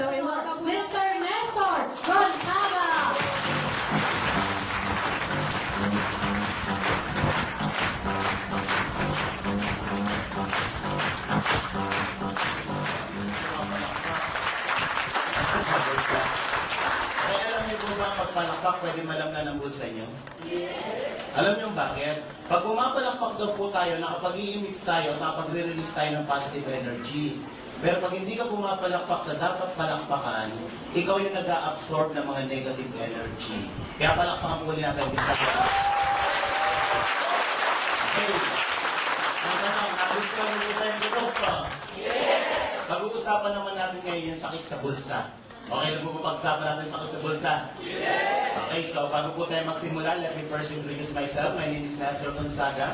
So we welcome Mr. Nestor Gonzaga. Alam niyo po ba pagpalakpak pwede malamnan ang bulsa niyo? Yes. Alam niyo bakit? Pag pumapalakpak daw po tayo, nakapag-i-mix tayo, nakapag-re-release tayo ng positive energy. Pero pag hindi ka pumapalakpak sa dapat palakpakan, ikaw yung nag-a-absorb ng mga negative energy. Kaya palakpakan muli natin. Okay. Ang tanong, na-discover niyo tayo dito pa? Yes. Pag-uusapan naman natin ngayon yung sakit sa bulsa. Okay na po pag-usapan natin yung sakit sa bulsa? Yes! Okay, so bago po tayo magsimula, let me first introduce myself. My name is Nestor Gonzaga.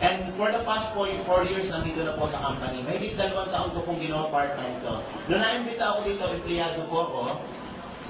And for the past 4 years, nandito na po sa company. May 2 taon ko pong ginawa part-time to. Noong naimbita ako dito, empleyado po ako.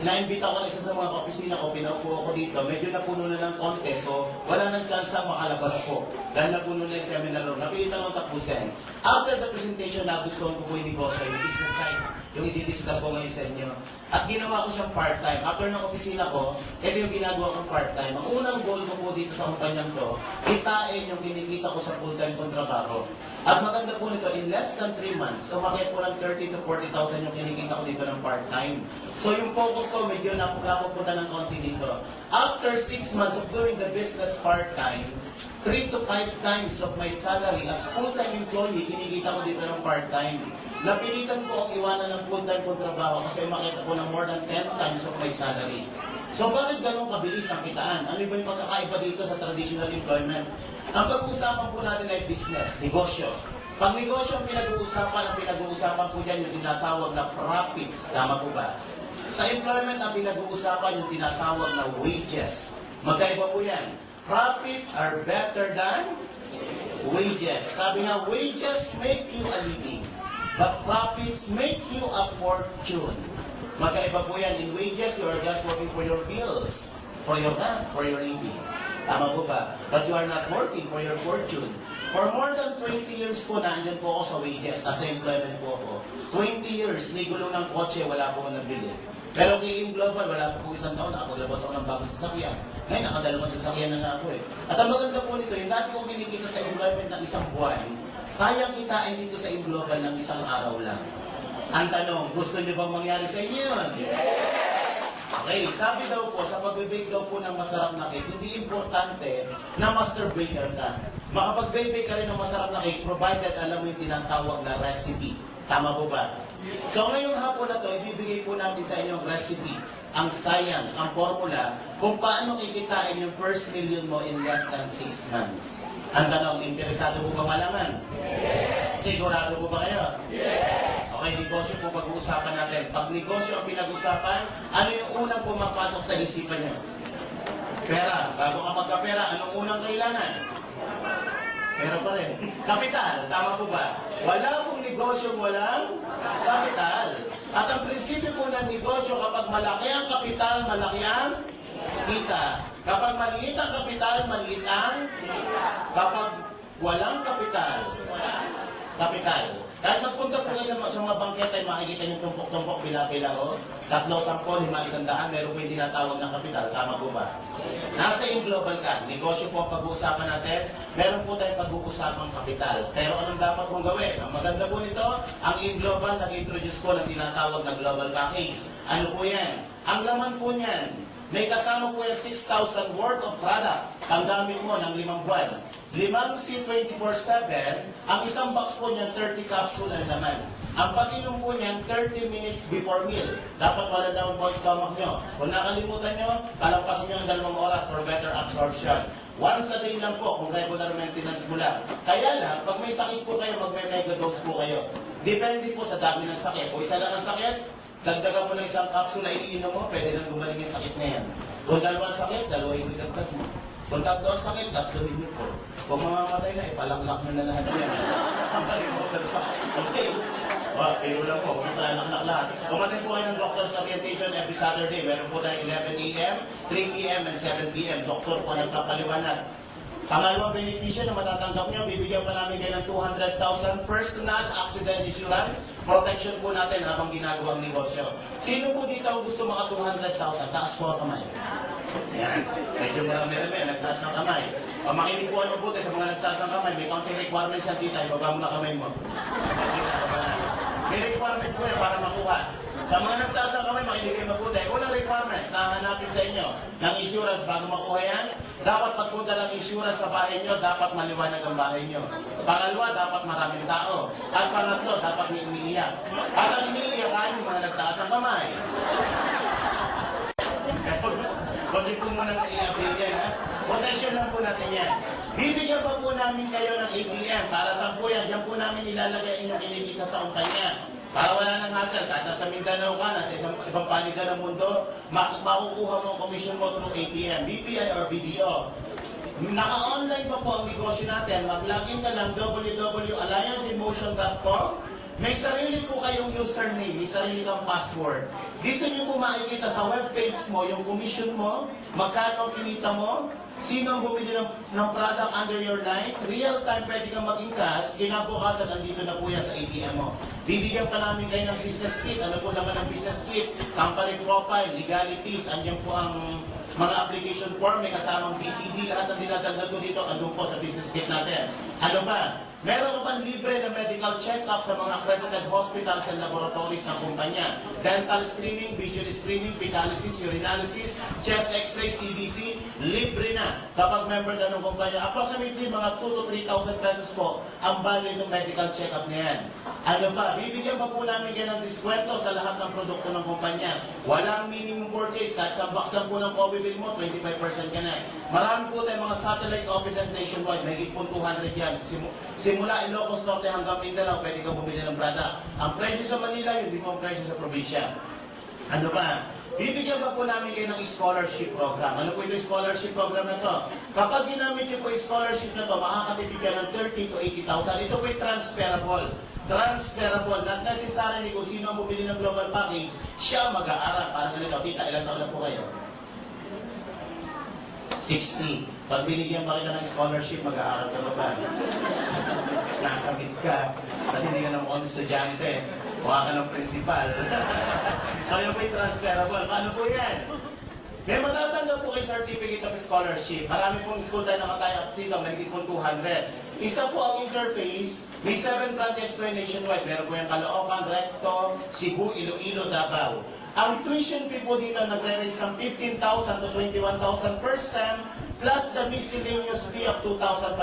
Naimbita ko na isa sa mga opisina ko, pinaupo ako dito. Medyo napuno na ng konti, so wala nang chance makalabas po. Dahil napuno na yung seminar room. Napilitan akong tapusin. After the presentation, nagustuhan ko po yung negosyo, yung business side, yung i-discuss ko ngayon sa inyo. At ginawa ko siyang part-time. After ng opisina ko, ito yung ginagawa kong part-time. Ang unang goal ko po dito sa kumpanyang to, kitain yung kinikita ko sa full-time kong trabaho. At maganda po nito, in less than 3 months, umakyat po ng 30,000 to 40,000 yung kinikita ko dito ng part-time. So yung focus ko, medyo napupunta ng konti dito. After 6 months of doing the business part-time, 3 to 5 times of my salary as full-time employee, kinikita ko dito ng part-time. Napilitan ko ang iwanan ng full-time kong trabaho kasi makita ko ng more than 10 times of my salary. So bakit ganun kabilis ang kitaan? Ano ba yung pagkakaiba dito sa traditional employment? Ang pag-uusapan po natin ay business, negosyo. Pag negosyo ang pinag-uusapan po dyan yung tinatawag na profits. Tama po ba? Sa employment, ang pinag-uusapan yung tinatawag na wages. Magkaiba po yan. Profits are better than wages. Sabi nga, wages make you a living. But profits make you a fortune. Magkaiba po yan. In wages, you are just working for your bills, for your rent, for your living. Tama po ba? But you are not working for your fortune. For more than 20 years po, nandyan po ako sa wages, nasa employment po ako. 20 years, nigulong ng kotse, wala po ako nabili. Pero kay Global, wala po isang taon, nakapaglabas ako ng bagong sasakyan. Ngayon, nakadalawang sasakyan na nga ako eh. At ang maganda po nito, yung dati kong kinikita sa employment ng isang buwan, kayang kitain dito sa Global ng isang araw lang. Ang tanong, gusto niyo bang mangyari sa inyo yun? Yes! Okay, sabi daw po, sa pag-bake daw po ng masarap na cake, hindi importante na master baker ka. Makapag-bake ka rin ng masarap na cake, provided alam mo yung tinatawag na recipe. Tama po ba? So ngayong hapon na to, ibibigay po namin sa inyo ang recipe, ang science, ang formula, kung paano kikitain yung first million mo in less than 6 months. Ang tanong, interesado po ba malaman? Yes! Sigurado po ba kayo? Yes! Okay, negosyo po pag-uusapan natin. Pag negosyo ang pinag-usapan, ano yung unang pumapasok sa isipan niyo? Pera. Bago ka magkapera, anong unang kailangan? Pera pa rin. Kapital. Tama po ba? Wala pong negosyo walang kapital. At ang prinsipyo po ng negosyo, kapag malaki ang kapital, malaki ang kita. Kapag maliit ang kapital, maliit ang kita. Kapag walang kapital, walang kapital. Kahit magpunta po kayo sa mga bangket ay makikita yung tumpok-tumpok, pila-pila o 3, 10, 5, 100, meron po yung tinatawag ng kapital. Tama po ba? Nasa Global ka, negosyo po ang pag-uusapan natin, meron po tayong pag-uusapang kapital. Pero anong dapat pong gawin? Ang maganda po nito, ang Global, nag-introduce po ng tinatawag na Global Package. Ano po yan? Ang laman po niyan, may kasama po yung 6,000 worth of product. Panggamit mo ng 5 buwan. 5 C24/7, ang isang box po niyan, 30 capsule ang laman. Ang pag-inom po niyan, 30 minutes before meal. Dapat wala down po ang stomach nyo. Kung nakalimutan nyo, kalampasin nyo ang 2 oras for better absorption. Once a day lang po, kung regular maintenance mo lang. Kaya lang, pag may sakit po kayo, magme-mega dose po kayo. Depende po sa dami ng sakit. Kung isa lang ang sakit, dagdagan mo ng isang capsule na iniinom mo, pwede nang gumaling yung sakit na yan. Kung 2 sakit, 2 yung idagdag mo. Kung 3 ang sakit, 3 mo po. Kung mamamatay na, ipalaklak mo na lahat yan. Okay. Pero lang po, huwag ipalaklak lahat. Kumatin po kayo ng doctor's orientation every Saturday. Meron po tayong 11 a.m., 3 p.m., and 7 p.m. Doktor po nagpapaliwanag. Pangalawang benepisyo na matatanggap nyo, bibigyan pa namin kayo ng 200,000 personal accident insurance protection po natin habang ginagawa ang negosyo. Sino po dito ang gusto maka 200,000? Taas po ang kamay. Ayan. Medyo marami-rami. Nagtaas ng kamay. Makinig po ano po sa mga nagtaas ng kamay. May counting requirements yan, tita. Ibaba mo na kamay mo. Tita, baba na. May requirements po yan para makuha. Sa mga nagtaas ng kamay, makinig kayo mabuti. Unang requirements na hanapin sa inyo ng insurance bago makuha yan, dapat pagpunta ng insurance sa bahay nyo, dapat maliwanag ang bahay nyo. Pangalawa, dapat maraming tao. At pangatlo, dapat may umiiyak. At ang iniiyak ay yung mga nagtaas ng kamay. Huwag niyo po munang i-appeal yan, ha? Protection lang po natin yan. Bibigyan pa po namin kayo ng ATM. Para saan po yan? Diyan po namin ilalagay inyong kinikita sa kumpanya. Para wala nang hassle, kahit nasa Mindanao ka, nasa ibang paligan ng mundo, makukuha mo ang commission mo through ATM, BPI or BDO. Naka-online pa po ang negosyo natin. Mag-login ka lang www.allianceemotion.com. May sarili po kayong username, may sarili kang password. Dito nyo po makikita sa webpage mo yung commission mo, magkano kinita mo, sino ang bumili ng product under your line, real time pwede kang maging cash, kinabukasan andito na po yan sa ATM mo. Bibigyan pa namin kayo ng business kit. Ano po naman ang business kit? Company profile, legalities, andyan po ang mga application form, may kasamang BCD, lahat ng dinadagdag ko dito, andun po sa business kit natin. Ano pa? Meron ka pang libre na medical check-up sa mga accredited hospitals and laboratories ng kumpanya. Dental screening, visual screening, fecalysis, urinalysis, chest x-ray, CBC, libre na kapag member ka ng kumpanya. Approximately mga 2,000 to 3,000 pesos po ang value ng medical check-up na yan. Ano pa? Bibigyan pa po namin kayo ng diskwento sa lahat ng produkto ng kumpanya. Walang minimum purchase. Kahit sa box lang po ng coffee bill mo, 25% ka na. Marami po tayong mga satellite offices nationwide. Mahigit po 200 yan. Simula Ilocos Norte hanggang Mindanao, pwede kang bumili ng product. Ang presyo sa Manila, yun, hindi po ang presyo sa probinsya. Ano pa? Bibigyan pa po namin kayo ng scholarship program. Ano po yung scholarship program na to? Kapag ginamit niyo po yung scholarship na to, makakatipid ka ng 30 to 80,000. Ito po yung transferable. Transferable. Not necessarily kung sino ang bumili ng global package, siya mag-aaral. Parang ganito. Tita, ilang taon na po kayo? 60. Pag binigyan pa kita ng scholarship, mag-aaral ka ba? Nasabit ka. Kasi hindi ka na mukhang estudyante. Mukha ka ng principal. So yung may transferable. Paano po yan? May matatanggap po kay Certificate of Scholarship. Marami pong school tayo nakatayo up dito. Mahigit pong 200. Isa po ang interface. May 7 branches po nationwide. Meron po yung Caloocan, Recto, Cebu, Iloilo, Davao. Ang tuition fee po dito nagre-range ng 15,000 to 21,000 per sem plus the miscellaneous fee of 2,500.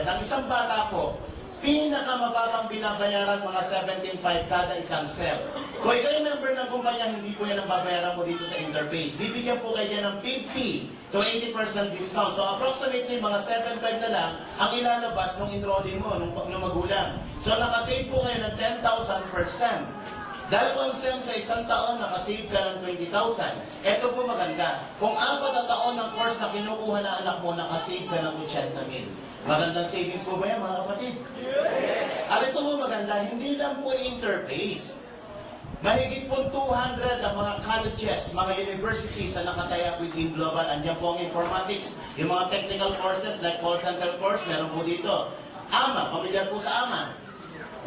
Ang isang bata po, pinakamababang binabayaran mga 17,500 kada isang sem. Kung ikaw yung member ng kumpanya, hindi po yan ang babayaran mo dito sa interface. Bibigyan po kayo ng 50 to 80% discount. So approximately mga 7,500 na lang ang ilalabas ng enrollee mo, ng magulang. So nakasave po kayo ng 10,000 per sem. Dahil kung sem sa isang taon, nakasave ka ng 20,000. Ito po maganda. Kung 4 na taon ng course na kinukuha na anak mo, nakasave ka ng 80,000. Magandang savings po ba yan, mga kapatid? Yes! At ito po maganda, hindi lang po interface. Mahigit po 200 ang mga colleges, mga universities na nakataya within global. Andiyan po ang informatics, yung mga technical courses like call center course, meron po dito. AMA, pamilyar po sa AMA.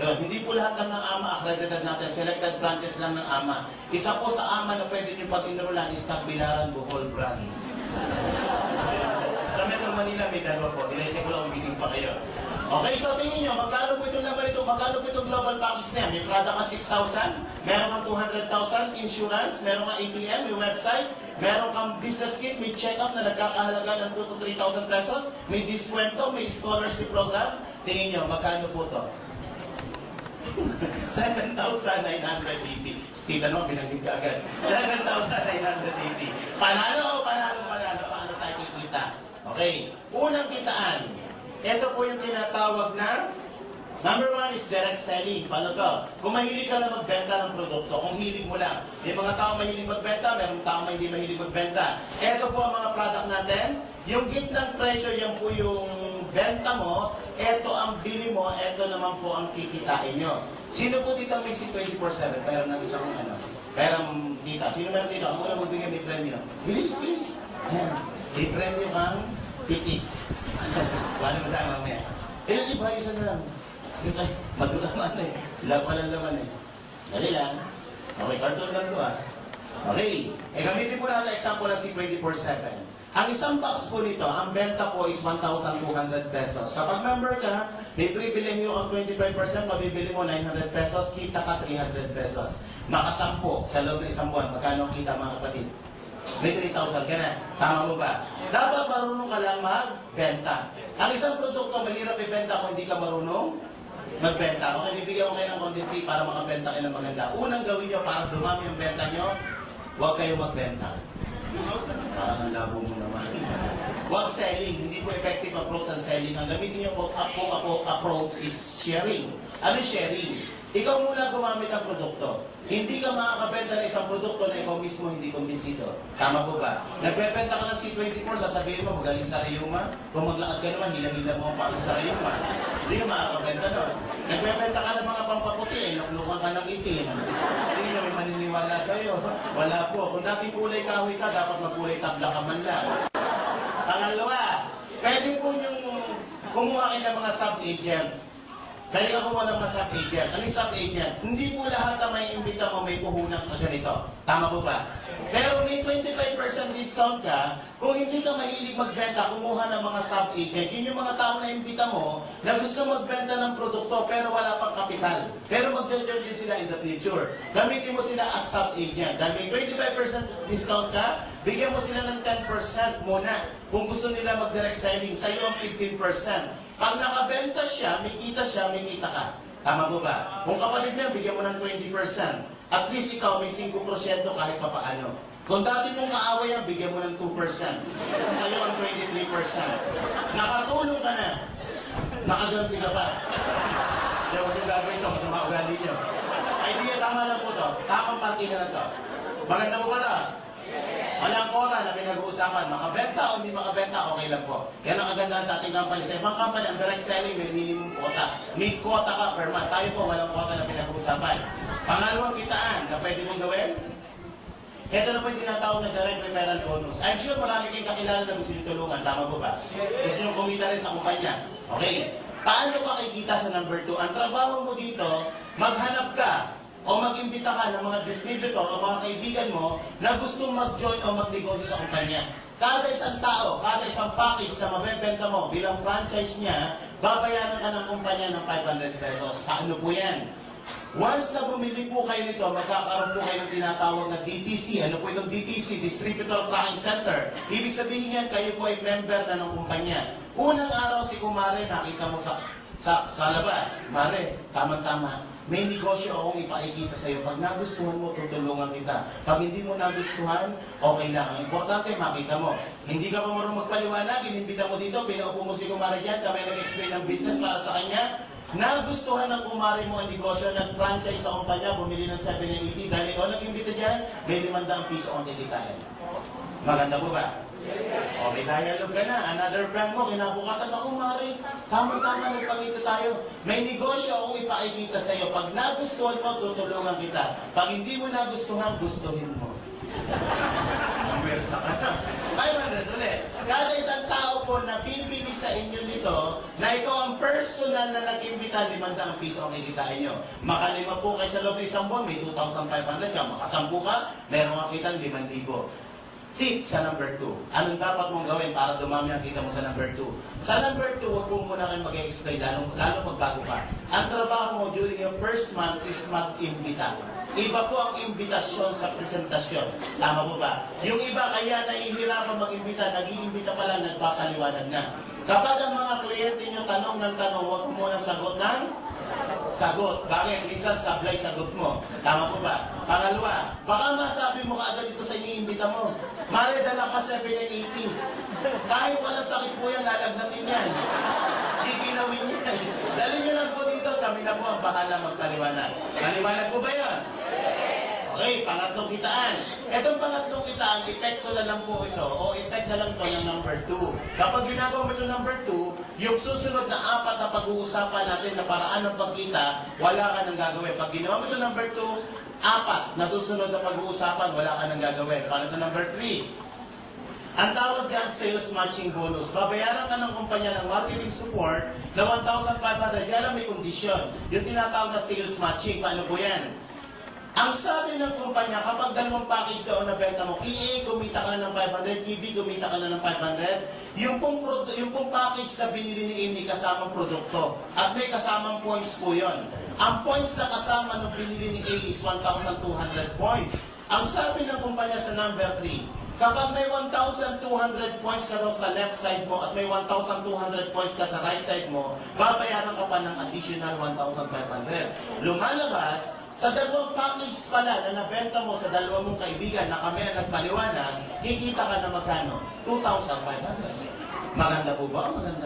Yun, hindi po lahat lang ng AMA accredited natin. Selected branches lang ng AMA. Isa po sa AMA na pwede nyo pag-enrollan is Tagbilaran, Bohol branch. Sa Metro Manila may dalawa po. Dineche ko lang umising pa kayo. Okay, so tingin nyo, magkano po itong naman ito? Magkano po itong global package na yan? May product ka 6,000, meron kang 200,000 insurance, meron kang ATM, may website, meron kang business kit, may check-up na nagkakahalaga ng 2,000 to 3,000 pesos, may diskwento, may scholarship program. Tingin nyo, magkano po ito? 7,980. Tita no, binanggit ka agad. 7,980. Panalo. Paano tayo kikita? Okay. Unang kitaan. Ito po yung tinatawag na number 1 is direct selling. Paano to? Kung mahilig ka lang magbenta ng produkto, kung hilig mo lang. May mga tao mahilig magbenta, mayroong tao hindi mahilig magbenta. Ito po ang mga product natin. Yung gitnang presyo, yan po yung benta mo, ito ang bili mo, ito naman po ang kikitain nyo. Sino po dito may C24/7? Pero ng isang perang dita. Sino meron dito? Ang una magbigay may premyo. Bilis. Ayan. May premyo kang titik. Paano masama mamaya? Yung iba, isa na lang. Yung ay, madulaman eh. Wala palang laman eh. Dali lang. Okay, cartoon lang to ah. Okay. Gamitin po natin example na si 24/7. Ang isang box po nito, ang benta po is 1,200 pesos. Kapag member ka, may pribilehiyo ang 25%, mabibili mo 900 pesos, kita ka 300 pesos. Makasampo sa loob ng isang buwan, magkano ang kita mga kapatid? May 3,000 ka na. Tama mo ba? Dapat marunong ka lang magbenta. Ang isang produkto, mahirap ibenta kung hindi ka marunong magbenta. Okay, bibigyan ko kayo ng content tip para makabenta kayo ng maganda. Unang gawin nyo para dumami ang benta nyo, huwag kayo magbenta. Parang ang labo mo naman. Huwag selling. Hindi po effective approach ang selling. Ang gamitin nyo po approach is sharing. Ano sharing? Ikaw muna gumamit ang produkto. Hindi ka makakabenta ng isang produkto na ikaw mismo hindi kumbinsido. Tama po ba? Nagbebenta ka ng C24, sasabihin mo, magaling sa rayuma. Kung maglakad ka naman, hila-hila mo ang pang sa rayuma. Hindi ka makakabenta nun. Nagbebenta ka ng mga pampaputi, nuklukan ka ng itim. Hindi nyo may maniniwala sa'yo. Wala po. Kung dating kulay kahoy ka, dapat magkulay tabla ka man lang. Pangalawa, pwede po yung kumuha kayo ng mga sub-agent. Pwede ka kumuha ng mga sub-agent. Ano yung sub-agent? Hindi po lahat na may imbita mo may puhunan ka ganito. Tama po ba? Pero may 25% discount ka, kung hindi ka mahilig magbenta, kumuha ng mga sub-agent. Yun yung mga tao na imbita mo na gusto magbenta ng produkto pero wala pang kapital. Pero mag-join din sila in the future. Gamitin mo sila as sub-agent. Dahil may 25% discount ka, bigyan mo sila ng 10% muna. Kung gusto nila mag-direct selling, sa'yo ang 15%. Pag nakabenta siya, may kita ka. Tama po ba? Kung kapatid niya, bigyan mo ng 20%. At least ikaw may 5% kahit papaano. Kung dati mong kaaway yan, bigyan mo ng 2%. Sa'yo ang 23%. Nakatulong ka na. Nakaganti ka pa. Kaya huwag yung gagawin ito, masama ugali niyo. Idea, tama lang po to. Tamang party na to. Maganda mo ba na? Walang quota na pinag-uusapan. Makabenta o hindi makabenta, okay lang po. Yan ang kagandahan sa ating company. Sa ibang company, ang direct selling may minimum quota. May quota ka per month. Tayo po, walang quota na pinag-uusapan. Pangalawang kitaan na pwede mong gawin, ito na po yung tinatawag na direct referral bonus. I'm sure marami kayong kakilala na gusto nyo tulungan. Tama po ba? Gusto nyo kumita rin sa kumpanya. Okay. Paano ka kikita sa number 2? Ang trabaho mo dito, maghanap ka o mag-imbita ka ng mga distributor o mga kaibigan mo na gusto mag-join o mag-negosyo sa kumpanya. Kada isang tao, kada isang package na mabebenta mo bilang franchise niya, babayaran ka ng kumpanya ng 500 pesos. Paano po yan? Once na bumili po kayo nito, magkakaroon po kayo ng tinatawag na DTC. Ano po itong DTC? Distributor Tracking Center. Ibig sabihin yan, kayo po ay member na ng kumpanya. Unang araw si Kumare, nakita mo sa labas. Mare, tama-tama. May negosyo akong ipakikita sa'yo. Pag nagustuhan mo, tutulungan kita. Pag hindi mo nagustuhan, okay lang. Ang importante, makita mo. Hindi ka pa marunong magpaliwanag, inimbita mo dito, pinaupo mo si Kumare dyan, kami nag-explain ng business para sa kanya. Nagustuhan ng Kumare mo ang negosyo, nag-franchise sa kumpanya, bumili ng 780. Dahil ikaw nag-imbita dyan, may 500 piso ang kikitain. Maganda po ba? O, may dialogue ka na. Another brand mo, kinabukasan ako, Mari. Tama-tama, nagpakita tayo. May negosyo akong ipakikita sa iyo. Pag nagustuhan mo, tutulungan kita. Pag hindi mo nagustuhan, gustuhin mo. Mersa ka na. 500 ulit. Kada isang tao po na bibili sa inyo nito, na ikaw ang personal na nag-imbita, 500 piso ang kikitain nyo. Makalima po kayo sa loob ng isang buwan, may 2,500 ka. Makasampu ka, meron kang kitang 5,000. Tip sa number 2. Anong dapat mong gawin para dumami ang kita mo sa number 2? Sa number 2, huwag po muna kayo mag-explain, lalo pagbago ka. Ang trabaho mo during your first month is mag-imbita. Iba po ang imbitasyon sa presentasyon. Tama po ba? Yung iba kaya nahihirapan mag-imbita, nag-iimbita pa lang, nagpapaliwanag na. Kapag ang mga kliyente nyo tanong ng tanong, huwag mo munang sagot ng sagot. Bakit? Minsan sablay sagot mo. Tama po ba? Pangalawa, baka masabi mo kaagad ito sa iniimbita mo. Mare, dala ka 780. Kahit walang sakit po yan, lalagnatin yan. Giginawin niya. Dali nyo lang po dito, kami na po ang bahala magpaliwanag. Maliwanag po ba yan? Okay, pangatlong kitaan. Itong pangatlong kitaan, epekto na lang po ito, o effect na lang ito ng number 2. Kapag ginagawa mo ito number 2, yung susunod na 4 na pag-uusapan natin na paraan ng pagkita, wala ka nang gagawin. Pag ginawa mo ito number 2, 4 na susunod na pag-uusapan, wala ka nang gagawin. Paano ito number 3? Ang tawag dyan, sales matching bonus. Babayaran ka ng kumpanya ng marketing support na 1,500. Kaya lang may kondisyon. Yung tinatawag na sales matching, paano po yan? Ang sabi ng kumpanya, kapag dalawang package daw na benta mo, EA, kumita ka na ng 500, KB, kumita ka na ng 500, yung pong package na binili ni Amy kasamang produkto. At may kasamang points po yun. Ang points na kasama nung binili ni A is 1,200 points. Ang sabi ng kumpanya sa number 3, kapag may 1,200 points ka daw sa left side mo at may 1,200 points ka sa right side mo, babayaran ka pa ng additional 1,500. Lumalabas, sa dalawang package pala na nabenta mo sa dalawa mong kaibigan na kami ang nagpaliwanag, kikita ka na magkano? 2,500. Maganda po ba? Maganda.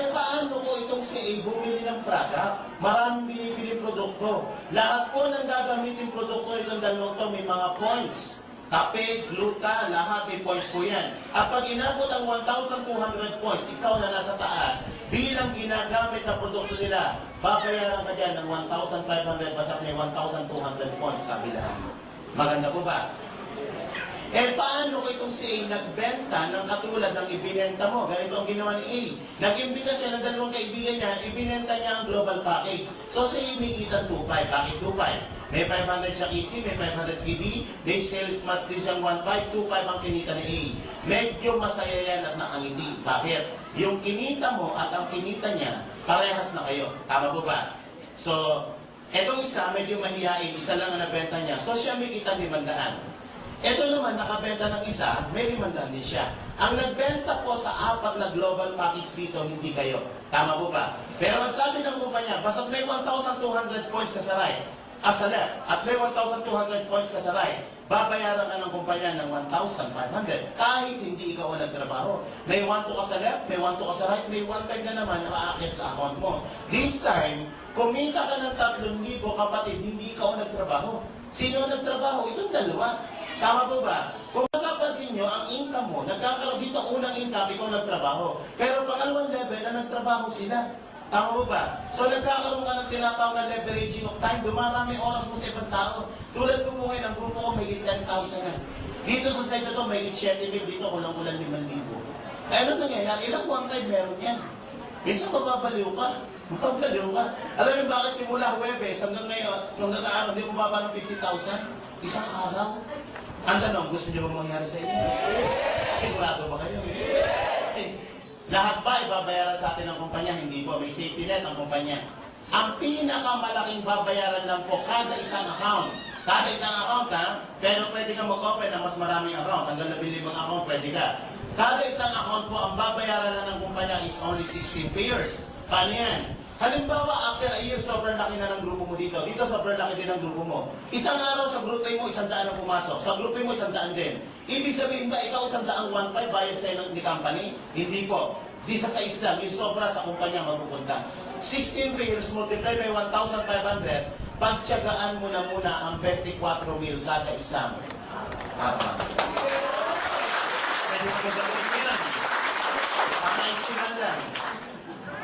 Paano ko itong si A bumili ng product? Maraming binibiling produkto. Lahat po ng gagamitin produkto itong dalawang to may mga points. Kape, gluta, lahat may points po yan. At pag inabot ang 1,200 points, ikaw na nasa taas, bilang ginagamit na produkto nila, babayaran ka dyan ng 1,500 basta may 1,200 points kabilaan. Maganda po ba? Paano ko itong si A nagbenta ng katulad ng ibinenta mo? Ganito ang ginawa ni A. Nag-imbita siya ng dalawang kaibigan niya, ibinenta niya ang global package. So siya inikita 2,500. Bakit 2,500? May 500 siya EC, may 500 KD, may sales match din siyang 1,500, 2,500 ang kinita ni A. Medyo masaya yan at nakangiti. Bakit? Yung kinita mo at ang kinita niya, parehas na kayo. Tama po ba? So, etong isa, medyo mahihain, isa lang ang nabenta niya. So siya may kita 500. Ito naman, nakabenta ng isa, may 500 din siya. Ang nagbenta po sa 4 na global package dito, hindi kayo. Tama po ba? Pero ang sabi ng kumpanya, basta may 1,200 points ka sa right, sa left, at may 1,200 points ka sa right, babayaran ka ng kumpanya ng 1,500 kahit hindi ikaw ang nagtrabaho. May 1,2 ka sa left, may 1,2 ka sa right, may 1,500 na naman na maaakit sa account mo. This time, kumita ka ng 3,000 kapatid, hindi ikaw ang nagtrabaho. Sino ang nagtrabaho? Itong dalawa. Tama po ba? Kung mapapansin nyo, ang income mo, nagkakaroon dito unang income, ikaw nagtrabaho. Pero pangalawang level na nagtrabaho sila. Tama po ba? So nagkakaroon ka ng tinatawag na leveraging of time, dumarami oras mo sa ibang tao. Tulad ko mo ngayon, ang grupo ko may 10,000 na. Dito sa site na to, may 7,000 dito, kulang-kulang 5,000. Ano nangyayari? Ilang buwan kayo meron yan? Minsan mababaliw ka. Mababaliw ka. Alam mo bakit simula Huwebes hanggang ngayon, hanggang araw, hindi mo baba ng 50,000? Isang araw? Ang tanong, gusto niyo ba mangyari sa inyo? Sigurado ba kayo? Lahat ba ibabayaran sa atin ng kumpanya? Hindi po. May safety net ang kumpanya. Ang pinakamalaking babayaran lang po kada isang account. Kada isang account ha, pero pwede ka mag-open ng mas maraming account. Hanggang 15 account pwede ka. Kada isang account po, ang babayaran lang ng kumpanya is only 16 payers. Paano yan? Halimbawa, after a year, sobrang laki na ng grupo mo dito. Dito, sobrang laki din ng grupo mo. Isang araw sa grupo mo, 100 ang pumasok. Sa grupo mo, 100 din. Ibig sabihin ba, ikaw 100 1,500 bayad sa'yo ng company? Hindi po. Di sa size lang, yung sobra sa kumpanya mapupunta. 16 payers multiply by 1,500, pagtyagaan mo na muna ang 24,000 kada isang araw. Pwede mo gagawin yan. Pang-ice lang.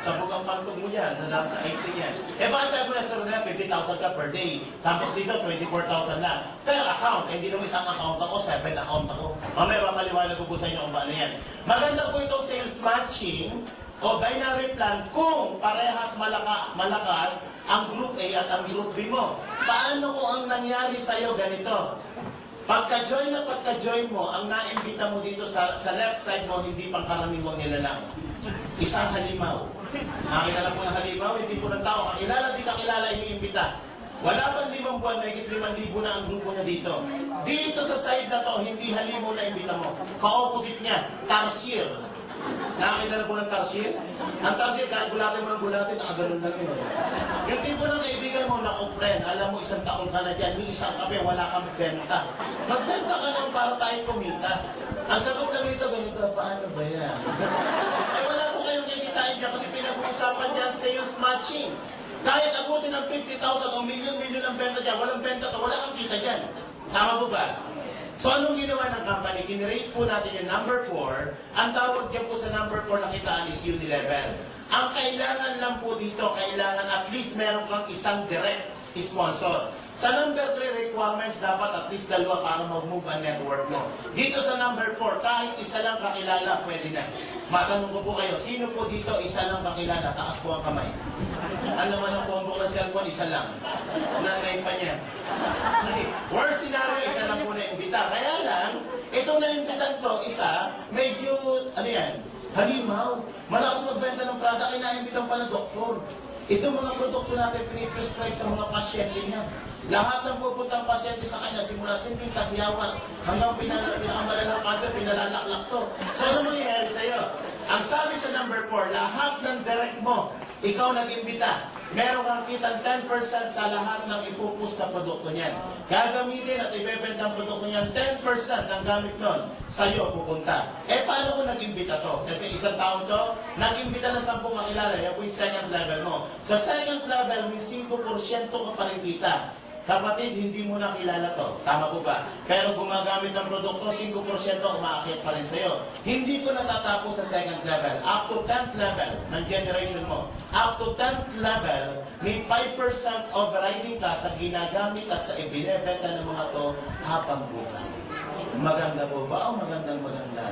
Sabog ang pantog mo dyan, nadami na ice yan. Baka sabi mo na sa rena, 50,000 ka per day. Tapos dito, 24,000 na. Per account, hindi naman isang account ako, 7 account ako. Mamaya, papaliwanag ko po sa inyo kung paano yan. Maganda po itong sales matching o binary plan kung parehas malakas ang Group A at ang Group B mo. Paano kung ang nangyari sa'yo ganito? Pagka-join mo, ang naimbita mo dito sa left side mo, hindi pangkaraniwang nilalang. Isang halimaw. Nakakilala po ng halimaw, hindi po ng tao. Kakilala, di kakilala, iniimbita. Wala pang 5 buwan, nagigit 5,000 na ang grupo niya dito. Dito sa side na to, hindi halimaw na imbita mo. Ka-opposite niya, tarsier. Nakakilala po ng tarsier? Ang tarsier, kahit gulatin mo ng gulatin, nakaganon lang yun. Yung tipo ng kaibigan mo, na-friend, alam mo, 1 taon ka na dyan, ni isang kape, wala kang benta. Magbenta ka lang para tayo kumita. Ang sagot lang nito, ganito, paano ba yan? Ay wala po kayong kikitain dyan kasi pinag-uusapan dyan sales matching. Kahit abutin ng 50,000 o milyon-milyon ang benta dyan, walang benta to, wala kang kita dyan. Tama po ba? So anong ginawa ng company? Kinrate po natin yung number 4. Ang tawag dyan po sa number 4 na kitaan is Unilevel. Ang kailangan lang po dito, kailangan at least meron kang isang direct sponsor. Sa number 3 requirements, dapat at least 2 para mag-move ang network mo. Dito sa number 4, kahit isa lang kakilala, pwede na. Matanong ko po kayo, sino po dito isa lang kakilala? Taas po ang kamay. Ang laman ng combo ng cellphone, isa lang. Nanay pa niya. Okay. Worst scenario, isa lang po na-imbita. Kaya lang, itong na-imbitan to, isa, medyo, ano yan, halimaw. Malakas magbenta ng product, ay na-imbitan pala doktor. Itong mga produkto natin piniprescribe sa mga pasyente niya. Lahat ng pupuntang pasyente sa kanya, simula simpleng tagyawat hanggang pinakamalalang cancer, pinalalaklak to. So ano mangyayari sa'yo? Ang sabi sa number 4, lahat ng direct mo, ikaw nag-imbita. Meron kang kitang 10% sa lahat ng ipupus na produkto niyan. Gagamitin at ibebenta ang produkto niyan, 10% ng gamit nun sa'yo pupunta. Eh, paano kung nag-imbita to? Kasi isang taon to, nag-imbita na 10 kakilala. Yan po yung second level mo. Sa second level, may 5% ka pa rin kita. Kapatid, hindi mo na kilala to. Tama po ba? Pero gumagamit ng produkto, 5% umaakyat pa rin sa'yo. Hindi ko natatapos sa second level. Up to 10th level ng generation mo. Up to 10th level, may 5% overriding ka sa ginagamit at sa ibinebenta ng mga to habang buhay. Maganda po ba? O magandang maganda?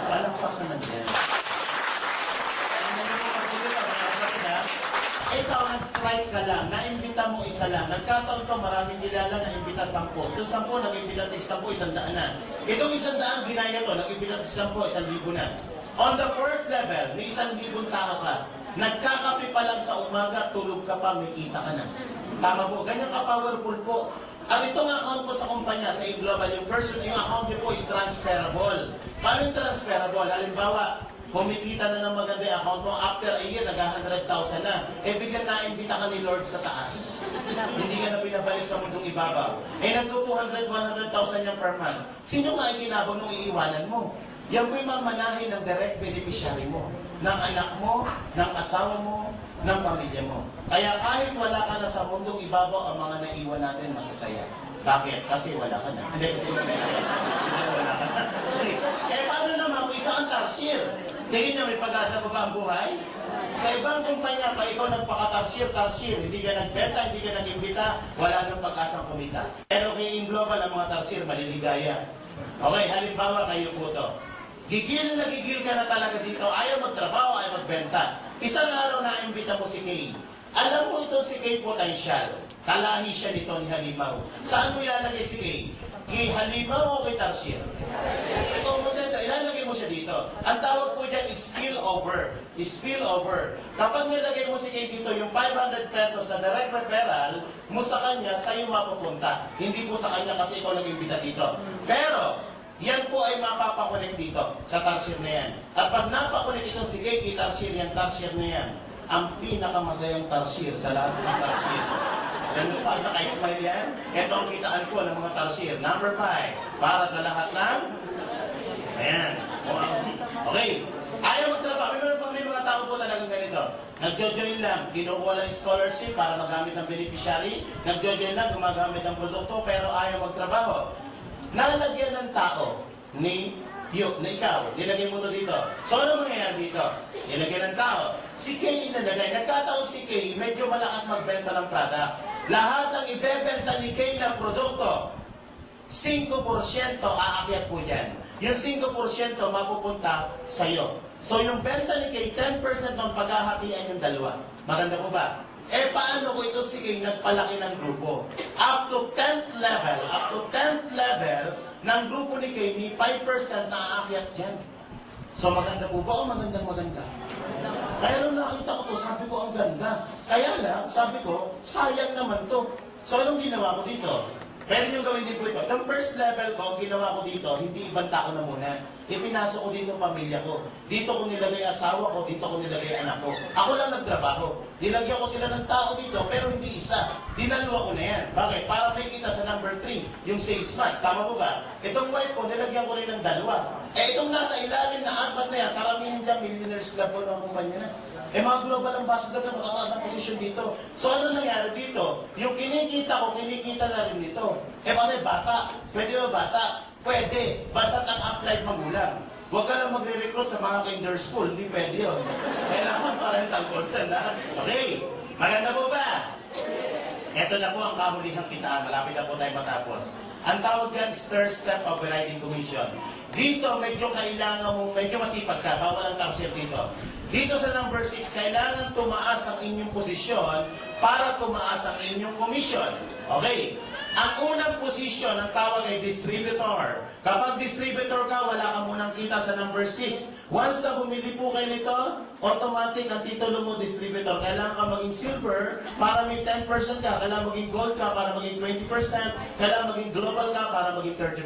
Palakpak naman yan. Ikaw, nag-try ka lang, naimbita mo isa lang. Nagkataon to, maraming kilala, naimbita 10. Yung 10, nag-imbita 10, 100 na. Itong 100, ginaya to, nag-imbita 10, 1,000 na. On the 4th level, may 1,000 tao ka. Nagkakape pa lang sa umaga, tulog ka pa, may kita ka na. Tama po, ganyan ka-powerful po. Ang itong account po sa kumpanya, sa Global, yung account niyo po is transferable. Paano yung transferable? Halimbawa, kumikita na ng maganda yung account mo, after a year, nag-100,000 na. Eh, biglang naimbita ka ni Lord sa taas. Hindi ka na pinabalik sa mundong ibabaw. Eh, nagto-200,000, 100,000 yan per month. Sino nga ay kinabang nung iiwanan mo? Yan po yung mamanahin ng direct beneficiary mo. Ng anak mo, ng asawa mo, ng pamilya mo. Kaya kahit wala ka na sa mundong ibabaw, ang mga naiwan natin masasaya. Bakit? Kasi wala ka na. Hindi, kasi wala ka na. Eh, paano naman kung isa ang tarsier? Tingin niya may pag-asa pa ba ang buhay? Sa ibang kumpanya pa, ikaw nagpaka-tarsier, hindi ka nagbenta, hindi ka nag-imbita, wala nang pag-asang kumita. Pero kay Global, ang mga tarsier, maliligaya. Okay, halimbawa kayo po to. Gigil na gigil ka na talaga dito, ayaw magtrabaho, ayaw magbenta. Isang araw na imbita mo si Kay. Alam mo ito si Kay Potential. Kalahi siya nito ni Halimaw. Saan mo ilalagay si Kay? Kay Halimaw o kay Tarsier? Ikaw mo siya, ilalagay mo siya dito. Ang tawag po dyan is spillover. Spillover. Kapag nilagay mo si Kay dito, yung 500 pesos na direct referral mo sa kanya, sa'yo mapupunta. Hindi po sa kanya kasi ikaw nag-imbita dito. Pero, yan po ay mapapakunik dito sa Tarsier na yan. At pag napakunik itong si Kay Tarsier yan, Tarsier na yan, ang pinakamasayang Tarsier sa lahat ng Tarsier. Ganun pa, naka-smile yan. Ito ang kitaan ko ng mga Tarsier. Number 5, para sa lahat ng... Ayan. Okay. Ayaw magtrabaho. May mga tao po talagang ganito. Nagjo-join lang, kinukuha lang scholarship para magamit ng beneficiary. Nagjo-join lang, gumagamit ng produkto, pero ayaw magtrabaho. Nalagyan ng tao ni na ikaw, nilagay mo to dito. So, ano mangyayari dito? Nilagyan ng tao. Si Kay inalagay. Nagkataon si Kay, medyo malakas magbenta ng product. Lahat ng ibebenta ni Kay ng produkto, 5% aakyat po dyan. Yung 5% mapupunta sa'yo. So, yung benta ni Kay, 10% ng paghahatian yung dalawa. Maganda po ba? Eh, paano ko ito si Kay nagpalaki ng grupo? Up to 10th level, ng grupo ni Kay, may 5% na aakyat dyan. So, maganda po ba o magandang maganda? Kaya nung nakita ko to, sabi ko, ang ganda. Kaya lang, sabi ko, sayang naman to. So, anong ginawa ko dito? Pwede nyo gawin din po ito. Yung first level ko, ginawa ko dito, hindi ibang tao na muna. Ipinasok ko dito ang pamilya ko. Dito ko nilagay asawa ko, dito ko nilagay anak ko. Ako lang nagtrabaho. Dinagyan ko sila ng tao dito, pero hindi isa. Dinalwa ko na yan. Bakit? Para may kita sa number 3, yung salesman. Tama po ba? Itong wife ko, nilagyan ko rin ng 2. Eh, itong nasa ilalim na 4 na yan, karamihan dyan, millionaires club po ng kumpanya na. Eh, mga global ambassador na matataas na posisyon dito. So, ano nangyari dito? Yung kinikita ko, kinikita na rin nito. Eh, kasi bata. Pwede ba bata? Pwede. Basta ang-applied magulang. Huwag ka lang magre-recruit sa mga kinder school. Hindi pwede yun. Kailangan parental consent, ha? Okay. Maganda po ba? Ito na po ang kahulihang kitaan. Malapit na po tayo matapos. Ang tawag yan is third step of the riding commission. Dito, medyo kailangan mo, medyo masipag ka, bawal ang capture dito. Dito sa number 6, kailangan tumaas ang inyong posisyon para tumaas ang inyong commission. Okay? Ang unang posisyon, ang tawag ay distributor. Kapag distributor ka, wala ka munang kita sa number 6. Once na bumili po kayo nito, automatic ang titulo mo distributor. Kailangan ka maging silver para may 10% ka. Kailangan maging gold ka para maging 20%. Kailangan maging global ka para maging 30%.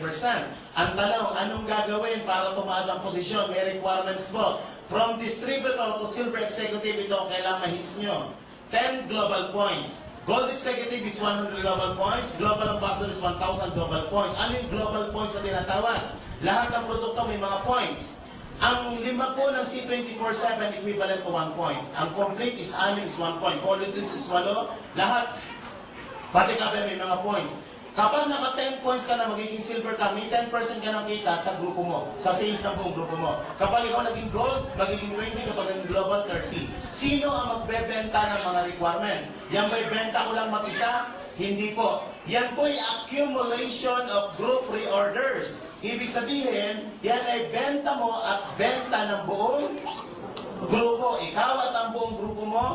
Ang tanong, anong gagawin para tumaas ang posisyon? May requirements po. From distributor to silver executive, ito kailangan ma-hits nyo. 10 global points. Gold executive is 100 global points. Global ambassador is 1,000 global points. Ano yung global points na tinatawag? Lahat ng produkto may mga points. Ang 5 po ng C24/7 equivalent to 1 point. Ang complete is 6 is 1 point. Qualities is 8. Lahat, pati kape may mga points. Kapag naka 10 points ka na magiging silver ka, may 10% ka ng kita sa grupo mo, sa sales ng buong grupo mo. Kapag ikaw naging gold, magiging 20, kapag naging global, 30. Sino ang magbebenta ng mga requirements? Yan ba'y benta ko lang mag-isa? Hindi po. Yan po'y accumulation of group reorders. Ibig sabihin, yan ay benta mo at benta ng buong grupo. Ikaw at ang buong grupo mo,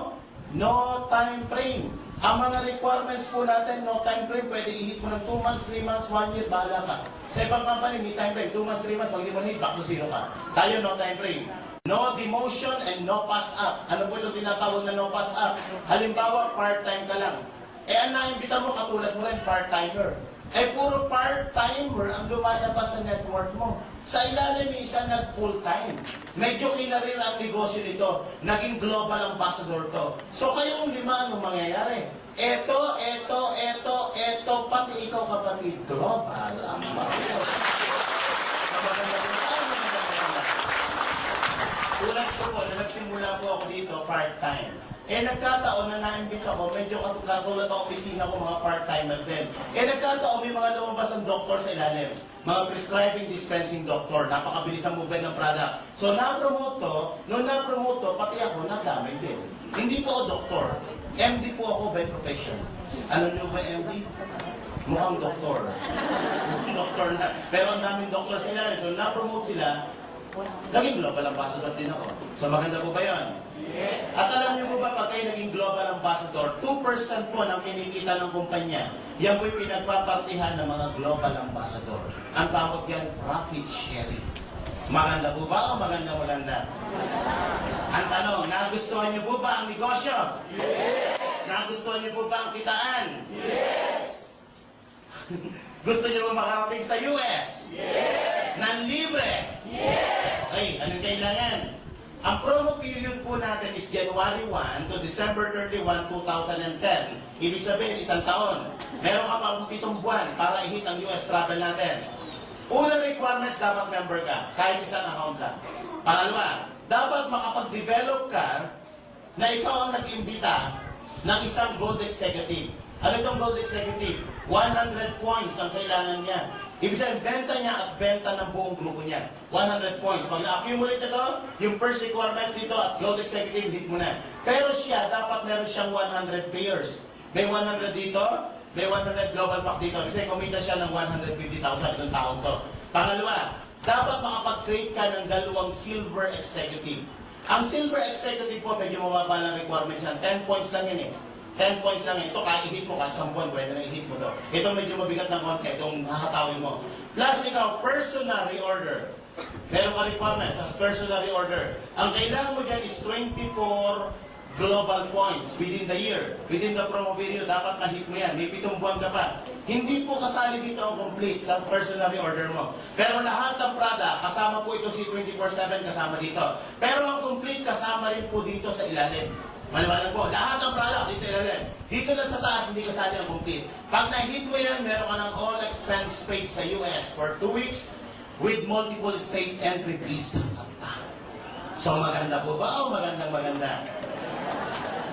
no time frame. Ang mga requirements po natin, no time frame, pwede i-hit mo ng 2 months, 3 months, 1 year, bahala ka. Sa ibang company, may time frame, 2 months, 3 months, pag hindi mo hit, back to zero ka. Tayo, no time frame. No demotion and no pass up. Ano po ito tinatawag na no pass up? Halimbawa, part-time ka lang. Ang naimbita mo, katulad mo rin, part-timer. Puro part-timer ang lumalabas sa network mo. Sa ilalim, may isa nag-full-time. Medyo kinarir ang negosyo nito. Naging global ambassador to. So kayong 5, anong mangyayari? Eto, pati ikaw kapatid, global ambassador. Tulad ko po, na nagsimula po ako dito, part-time. Nagkataon na na-invite ako, medyo katulad ang opisina ko, mga part-timer din. Nagkataon, may mga lumabas ang doktor sa ilalim. Mga prescribing, dispensing doctor. Napakabilis ang movement ng product. So, na-promote to, nung na-promote to, pati ako, nadamay din. Hindi po ako doktor. MD po ako by profession. Alam niyo ba MD? Mukhang doktor. Mukhang doktor na. Pero ang daming doktor sa ilalim. So, na-promote sila, naging global ambassador din ako. So, maganda po ba yan? Yes. At alam niyo po ba, pag kayo naging global ambassador, 2% po ng kinikita ng kumpanya, yan po'y pinagpapartihan ng mga global ambassador. Ang tawag yan, profit sharing. Maganda po ba o maganda? Ang tanong, nagustuhan niyo po ba ang negosyo? Yes. Nagustuhan niyo po ba ang kitaan? Yes. Gusto niyo ba makarating sa US? Yes. Nanlibre? Yes. Ay, anong kailangan? Ang promo period po natin is January 1 to December 31, 2010. Ibig sabihin, 1 taon. Meron ka pang 7 buwan para i-hit ang US travel natin. Unang requirements, dapat member ka, kahit isang account lang. Pangalawa, dapat makapag-develop ka na ikaw ang nag-imbita ng isang gold executive. Ano itong gold executive? 100 points ang kailangan niya. Ibig sabihin, benta niya at benta ng buong grupo niya. 100 points. Pag na-accumulate ito, yung first requirements dito as gold executive, hit mo na. Pero siya, dapat meron siyang 100 payers. May 100 dito, may 100 global pack dito. Ibig sabihin, kumita siya ng 150,000 itong taong to. Pangalawa, dapat makapag-create ka ng 2 silver executive. Ang silver executive po, medyo mababa ng requirements yan. 10 points lang yan eh. 10 points lang ito, kahit i-hit mo, kahit 10 buwan, pwede na i-hit mo to. Ito medyo mabigat ng konti, itong hahatawin mo. Plus ikaw, personal reorder. Meron ka requirements as personal reorder. Ang kailangan mo dyan is 24 global points within the year. Within the promo period, dapat na-hit mo yan. May 7 buwan ka pa. Hindi po kasali dito ang complete sa personal reorder mo. Pero lahat ng product, kasama po ito si 24/7 kasama dito. Pero ang complete kasama rin po dito sa ilalim. Maliwanag po, lahat ng product dito sa ilalim. Dito lang sa taas, hindi kasali ang complete. Pag na-hit mo yan, meron ka ng all expense paid sa US for 2 weeks with multiple state entry visa. So maganda po ba o maganda?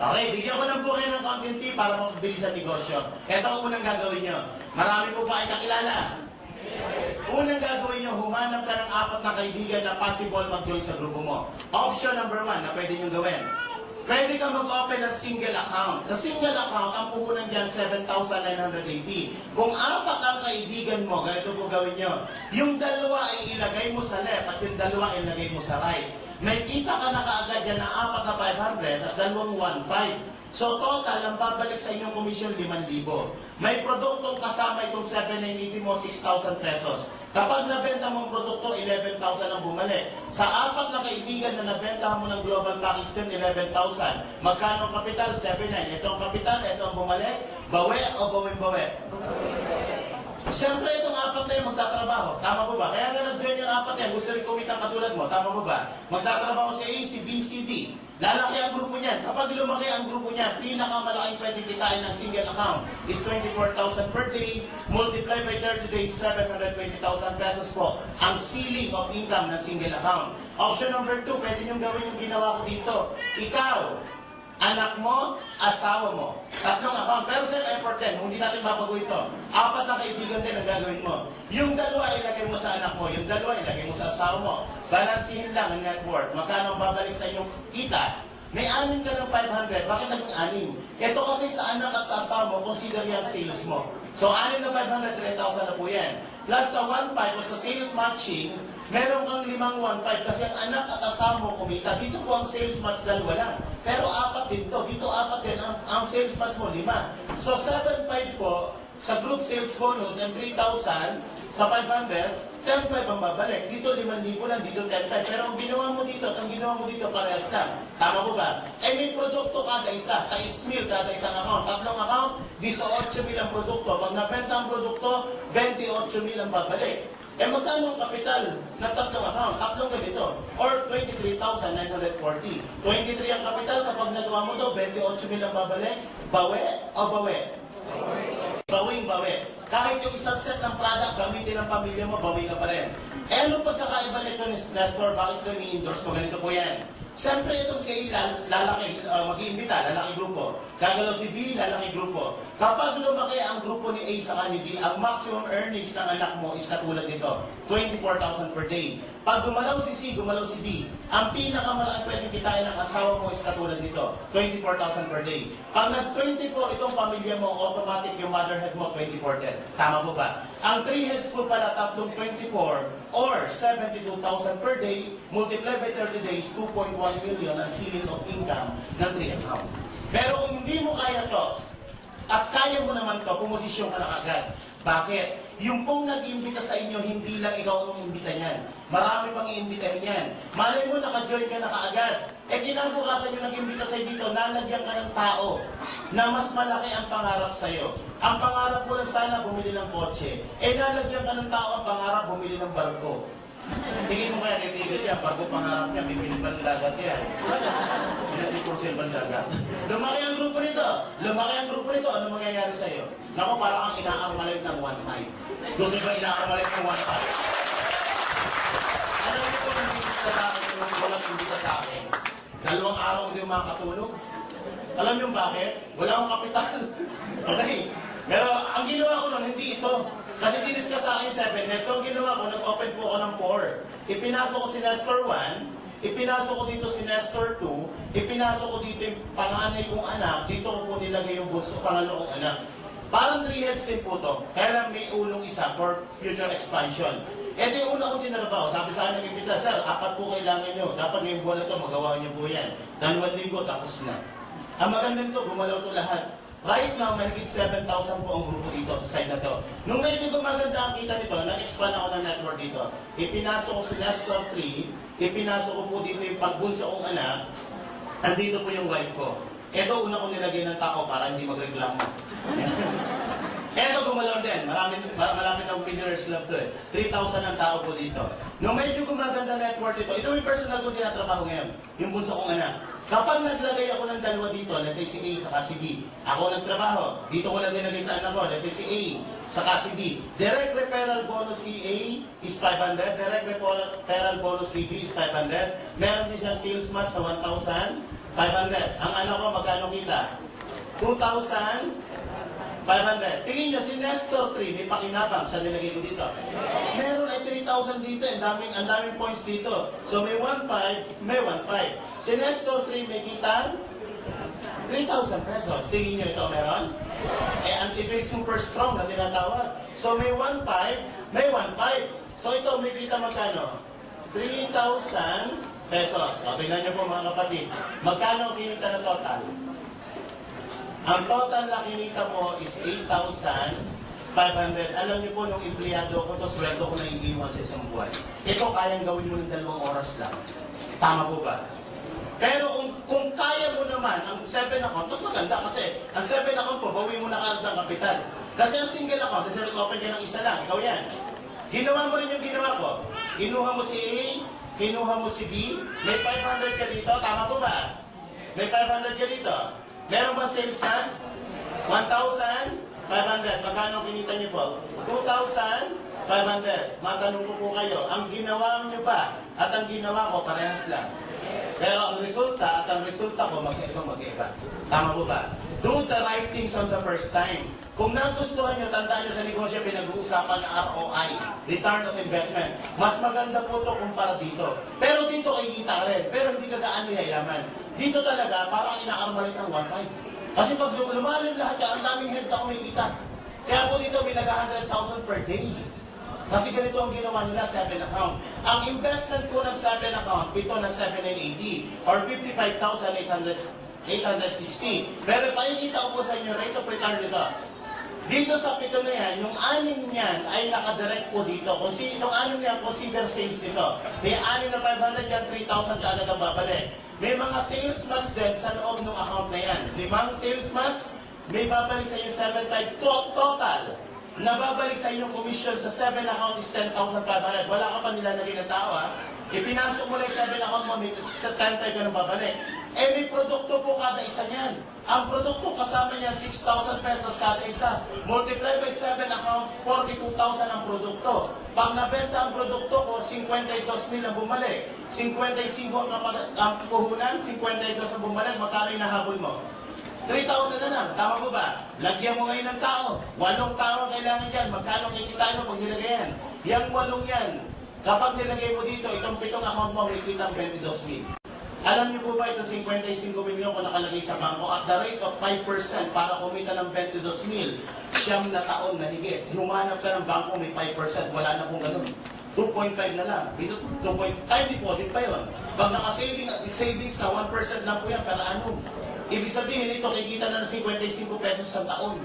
Okay, bigyan ko lang po kayo ng content tip para mapabilis ang negosyo. Ito ang unang gagawin nyo. Marami po pa ay kakilala. Unang gagawin nyo, humanap ka ng 4 na kaibigan na possible mag-join sa grupo mo. Option number 1 na pwede nyo gawin. pwede ka mag-open ng single account. Sa single account, ang puhunan dyan, 7,980. Kung apat ang kaibigan mo, ganito po gawin nyo. Yung dalawa ay ilagay mo sa left at yung dalawa ay ilagay mo sa right. May kita ka na kaagad yan na apat na 500 at dalawang 1,500. So total, ang babalik sa inyong komisyon, 5,000. May produktong kasama itong 7,980 mo, 6,000 pesos. Kapag nabenta mo ang produkto, 11,000 ang bumalik. Sa apat na kaibigan na nabenta mo ng Global Package 10, 11,000. Magkano ang kapital? 7,900. Ito ang kapital, ito ang bumalik. Bawi o bawing-bawi? Siyempre, itong apat na yung magtatrabaho. Tama po ba? Kaya nga nag-join yung apat yan. Gusto rin kumita katulad mo. Tama po ba? Magtatrabaho si A, si B, si D. Lalaki ang grupo niyan. Kapag lumaki ang grupo niyan, pinakamalaking pwede kitain ng single account is 24,000 per day. Multiply by 30 days, 720,000 pesos po ang ceiling of income ng single account. Option number 2, pwede nyo gawin yung ginawa ko dito. Ikaw, anak mo, asawa mo. Tatlong account. Pero sa effort din, hindi natin babago ito. Apat na kaibigan din ang gagawin mo. Yung dalawa ilagay mo sa anak mo, yung dalawa ilagay mo sa asawa mo. Balansihin lang ang net worth. Magkano ang babalik sa inyong kita? May 6 ka ng 500. Bakit naging 6? Ito kasi sa anak at sa asawa mo, consider yan sales mo. So, 6 na 500, 3,000 na po yan. Plus sa 1,500 o sa sales matching, meron kang 5,150 kasi ang anak at asawa mo kumita. Dito po ang sales match, dalawa lang. Pero apat din to. Dito apat din. Ang sales match mo, 5. So 7,500 po sa group sales bonus and 3,000 sa 500, 10,500 ang babalik. Dito 5,000 lang, dito 10,500. Pero ang ginawa mo dito at ang ginawa mo dito parehas lang. Tama po ba? Eh may produkto kada isa. Sa Ismil kada isang account. Tatlong account, 18,000 ang produkto. Pag nabenta ang produkto, 28,000 ang babalik. Eh magkano ang kapital ng tatlong account? Tatlong ganito. Or 23,940. 23 ang kapital, kapag nagawa mo to, 28,000 ang babalik. Bawi o bawi? Bawing-bawi. Kahit yung isang set ng product, gamitin ng pamilya mo, bawi ka pa rin. Eh anong pagkakaiba nito ni Nestor? Bakit ito ni-endorse mo? Ganito po yan. Siyempre itong si A, lalaki, mag-iimbita, lalaki grupo. Gagalaw si B, lalaki grupo. Kapag lumaki ang grupo ni A sa ni B, ang maximum earnings ng anak mo is katulad nito, 24,000 per day. Pag gumalaw si C, gumalaw si D, ang pinakamalaking pwedeng kitain ng asawa mo is katulad nito, 24,000 per day. Pag nag-24 itong pamilya mo, automatic yung motherhead mo, 24,000. Tama po ba? Ang 3 heads po pala, tatlong 24 or 72,000 per day, multiply by 30 days, 2.1 million ang ceiling of income ng 3 account. Pero kung hindi mo kaya to, at kaya mo naman to, pumosisyon ka na agad. Bakit? Yung pong nag-imbita sa inyo, hindi lang ikaw ang imbita niyan. Marami pang iimbitahin yan. Malay mo, naka-join ka na kaagad. Eh, kinabukasan yung nag-imbita sa'yo dito, lalagyan ka ng tao na mas malaki ang pangarap sa'yo. Ang pangarap mo lang sana, bumili ng kotse. Eh, lalagyan ka ng tao ang pangarap, bumili ng barko. Tingin mo kaya nitigal yan, barko pangarap niya, bibili pa ng dagat yan. Hindi po sila bang dagat. Lumaki ang grupo nito. Lumaki ang grupo nito, ano mangyayari sa'yo? Naku, parang ang inaarmalay ng 1,500. Gusto niyo ba inaarmalay ng 1,500? Alam niyo po nang bilis ka sa akin, kung walang imbita sa akin. 2 araw hindi makakatulog. Alam niyo bakit? Wala akong kapital. Okay. Pero ang ginawa ko nun, hindi ito. Kasi dinis ka sa akin 7 heads. So ang ginawa ko, nag-open po ako ng 4. Ipinasok ko si Nestor 1, ipinasok ko dito si Nestor 2, ipinasok ko dito yung panganay kong anak, dito ko po nilagay yung bunso, pangalo kong anak. Parang 3 heads din po to. Kaya lang may ulong isa for future expansion. Ito yung una kong tinarabaho. Sabi sa akin ng impita, Sir, 4 po kailangan nyo. Dapat ngayong buwan na to, magawa nyo po yan. 2 linggo, tapos na. Ang maganda nito, gumalaw to lahat. Right now, mahigit 7,000 po ang grupo dito sa side na to. Nung medyo gumaganda ang kita nito, nag-expand ako ng network dito. Ipinasok ko si Nestor 3, ipinasok ko po dito yung pagbunso kong anak, andito po yung wife ko. Ito, una kong nilagay ng tao para hindi magreklamo. Eto gumalaw din. Malapit ang Millionaires Club to eh. 3,000 ang tao po dito. Nung medyo gumaganda network ito, ito yung personal ko tinatrabaho ngayon. Yung bunso kong anak. Kapag naglagay ako ng dalawa dito, let's say si A saka si B, ako nagtrabaho. Dito ko lang nilagay sa anak ko, let's say si A saka si B. Direct referral bonus kay A is 500. Direct referral bonus kay B is 500. Meron din siyang sales match sa 1,500. Ang anak ko, magkano kita? 2,500. Tingin nyo, si Nestor 3, may pakinabang sa nilagay ko dito. Meron ay 3,000 dito, ang daming points dito. So may 1,500, may 1,500. Si Nestor 3, may kita 3,000 pesos. Tingin nyo ito meron? Ito is super strong na tinatawag. So may 1.5, may 1.5. So ito, may kita magkano? 3,000 pesos. O, tingnan nyo po mga kapatid. Magkano ang kinita na total? Ang total na kinita mo is 8,500. Alam niyo po, nung empleyado ko, to sweldo ko na iiwan sa isang buwan. Ito, kayang gawin mo ng 2 oras lang. Tama po ba? Pero kung kaya mo naman ang 7 account, mas maganda kasi ang 7 account po, bawi mo na kaagad ang kapital. Kasi ang single account, kasi nag-open ka ng isa lang, ikaw yan. Ginawa mo rin yung ginawa ko. Kinuha mo si A, kinuha mo si B, may 500 ka dito, tama po ba? May 500 ka dito. Meron ba sales tax? 1,500. Magkano kinita niyo po? 2,500. Matanong ko po kayo, ang ginawa niyo ba at ang ginawa ko parehas lang. Pero ang resulta at ang resulta ko mag-iba. Tama po ba? Do the right things on the first time. Kung nagustuhan nyo, tandaan nyo sa negosyo, pinag-uusapan na ROI, Return of Investment. Mas maganda po ito kumpara dito. Pero dito kikita ka rin. Pero hindi ka gaano yayaman. Dito talaga, parang inaarmalit ng 1.5. Kasi pag lumalim lahat yan, ang daming head na kumikita. Kaya po dito, may nag-100,000 per day. Kasi ganito ang ginawa nila, 7 account. Ang investment ko ng 7 account, ito na 780 or 55,860. Pero pakikita ko po sa inyo, rate of return dito. Dito sa 7 na yan, yung 6 niyan ay nakadirect po dito. Kung itong 6 niyan, consider sales nito. May 6 na 500 yan, 3,000 ka agad ang babalik. May mga sales months din sa loob ng account na yan. 5 sales months, may babalik sa inyo 7,500 total. Nababalik sa inyong commission sa 7 account is 10,500. Wala ka pa nilalagay na tao, ha? Ipinasok mo lang 7 account mo, may 10,500 ka nang babalik. May produkto po kada isa niyan. Ang produkto kasama niya 6,000 pesos kada isa. Multiply by 7 accounts, 42,000 ang produkto. Pag nabenta ang produkto ko, 52,000 ang bumalik. 55 ang puhunan, 52 ang bumalik. Magkano yung nahabol mo? 3,000 na lang. Tama po ba? Lagyan mo ngayon ng tao. 8 tao ang kailangan dyan. Magkano kikitain mo pag nilagay yan? Yang 8 yan. Kapag nilagay mo dito, itong 7 account mo, may kitang 22,000. Alam niyo po ba ito 55 milyon kung nakalagay sa bangko at the rate of 5% para kumita ng 22,000, 9 na taon na higit. Humanap ka ng bangko may 5%, wala na pong ganun. 2.5 na lang. Dito, 2.5 time deposit pa yun. Pag naka-savings na 1% lang po yan per annum. Ibig sabihin, ito kikita na ng 55 pesos sa taon.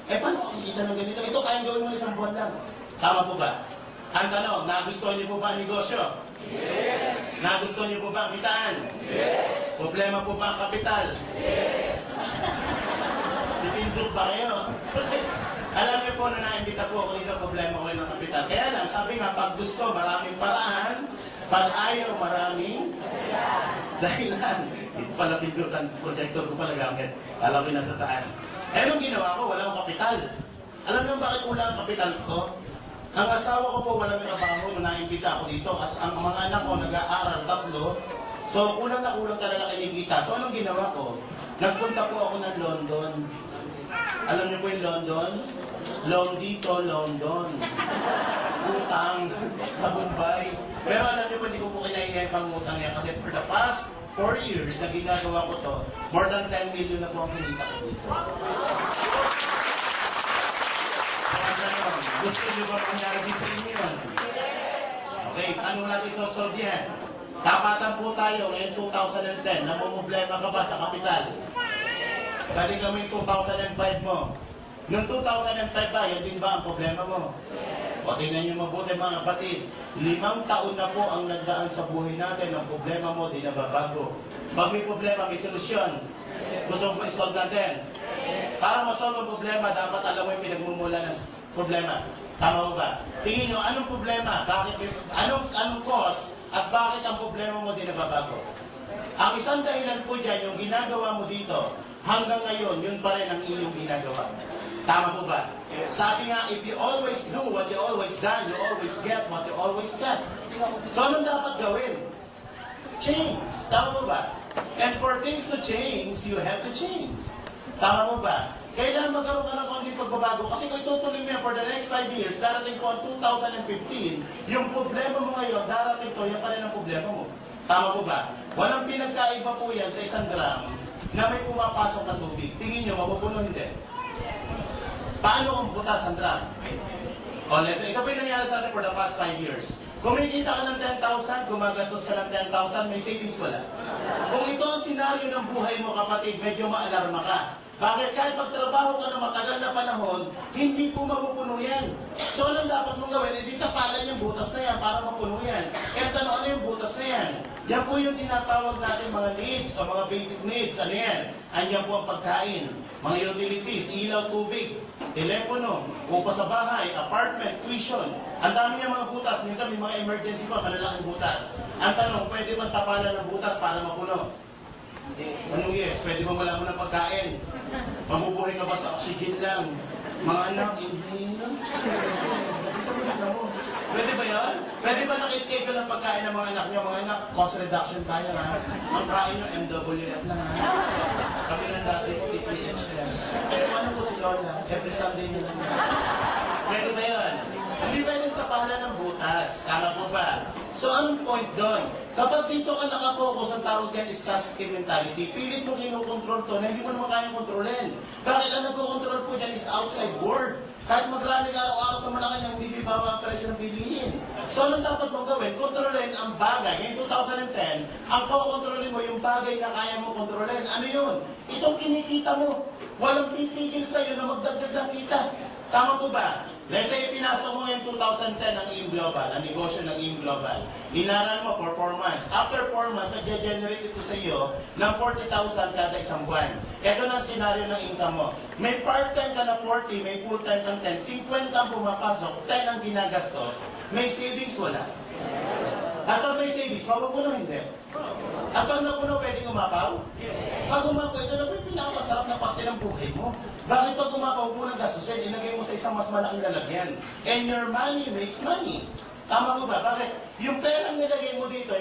Paano kikita ng ganito? Ito kayang gawin mo ng 1 buwan lang. Tama po ba? Ang tanong, nagustuhan niyo po ba ang negosyo? Yes! Nagustuhan niyo po ba ang kitaan? Yes! Problema po ba ang kapital? Yes! Dipindot ba kayo? Alam niyo po na naimbita po ako dito, problema ko rin ng kapital. Kaya lang, sabi nga, pag gusto, maraming paraan. Pag ayaw, maraming dahilan. Ito pala pindutan, projector ko pala gamit. Alam ko nasa taas. Anong ginawa ko? Wala akong kapital. Alam niyo bakit wala ang kapital ko? Ang asawa ko po walang trabaho, naimbita ako dito. Ang mga anak ko nag-aaral 3. So kulang na kulang talaga kinikita. So anong ginawa ko? Nagpunta po ako ng London. Alam niyo po yung London? Loan dito, London. Utang sa Bombay. Pero alam niyo po, hindi ko po kinaihay pang utang yan. Kasi for the past 4 years na ginagawa ko to, more than 10 million na po ang kinita ko dito. Gusto niyo ba mangyari din sa inyo yun? Okay, paano natin sosolve yan? Tapatan po tayo ngayon 2010, namumblema ka ba sa kapital? Balik kami yung 2005 mo. Noong 2005 ba, yan din ba ang problema mo? O tingnan niyo mabuti mga kapatid, 5 taon na po ang nagdaan sa buhay natin, ang problema mo di nababago. Pag may problema, may solusyon. Gusto mo i-solve natin? Para ma-solve ang problema, dapat alam mo yung pinagmumula ng problema. Tama mo ba? Tingin nyo, anong problema? Bakit, anong cause? At bakit ang problema mo di nababago? Ang isang dahilan po dyan, yung ginagawa mo dito, hanggang ngayon, yun pa rin ang iyong ginagawa. Tama po ba? Sabi nga, if you always do what you always done, you always get what you always get. So, anong dapat gawin? Change. Tama po ba? And for things to change, you have to change. Tama mo ba? Kailangan magkaroon ka ng konting pagbabago. Kasi kung itutuloy mo yan for the next 5 years, darating po ang 2015, yung problema mo ngayon, darating to, yan pa rin ang problema mo. Tama po ba? Walang pinagkaiba po yan sa 1 gram na may pumapasok na tubig. Tingin nyo, mapupuno hindi? Paano kung butas ang drum? O, listen, ito pa yung nangyari sa atin for the past 5 years. Kumikita ka ng 10,000, gumagastos ka ng 10,000, may savings wala. Kung ito ang senaryo ng buhay mo, kapatid, medyo maalarma ka. Bakit? Kahit magtrabaho ka ng matagal na panahon, hindi po mapupuno yan. So, anong dapat mong gawin? Hindi tapalan yung butas na yan para mapuno yan. Kaya tanong, ano yung butas na yan? Yan po yung tinatawag natin mga needs o mga basic needs. Ano yan? Anyan po ang pagkain, mga utilities, ilaw, tubig, telepono, upa sa bahay, apartment, tuition. Ang dami yung mga butas. Minsan may mga emergency pa, malalaking butas. Ang tanong, pwede man tapalan ng butas para mapuno? Anong yes? Pwede ba wala mo ng pagkain? Mabubuhay ka ba sa oxygen lang? Mga anak, inhale. Pwede ba yan? Pwede ba naka-schedule ang pagkain ng mga anak nyo? Mga anak, cost reduction tayo ha. Ang kain nyo, MWF lang ha. Kami lang dati, TPHS. Ano po si Lola? Every Sunday nyo lang. Pwede ba yan? Hindi pwedeng tapalan ng butas. Tama po ba? So, anong point doon? Kapag dito ka nakapokus, ang tawag yan is scarcity mentality. Pilit mo kinukontrol to na hindi mo naman kayang kontrolin. Bakit ang nagkocontrol po dyan is outside world. Kahit magranig araw-araw sa Malacanang, hindi bibaba ang presyo ng bilihin. So, anong dapat mong gawin? Kontrolin ang bagay. Ngayon 2010, ang kukontrolin mo yung bagay na kaya mong kontrolin. Ano yun? Itong kinikita mo. Walang pipigil sa'yo na magdagdag ng kita. Tama po ba? Let's say, pinasok mo yung 2010 ng AIM Global, ang negosyo ng AIM Global. Inaral mo for 4 months. After 4 months, nag-generate ito sa iyo ng 40,000 kada isang buwan. Ito na ang senaryo ng income mo. May part-time ka na 40, may full-time kang 10. 50 ang pumapasok, 10 ang ginagastos. May savings, wala. At pag may savings, mapupuno hindi. At pag napuno, pwedeng umapaw? Pag umapaw, ito na po yung pinakamasarap na parte ng buhay mo. Bakit pag umapaw mo ng gastusin, ilagay mo sa isang mas malaking lalagyan? And your money makes money. Tama po ba? Bakit? Yung perang nilagay mo dito,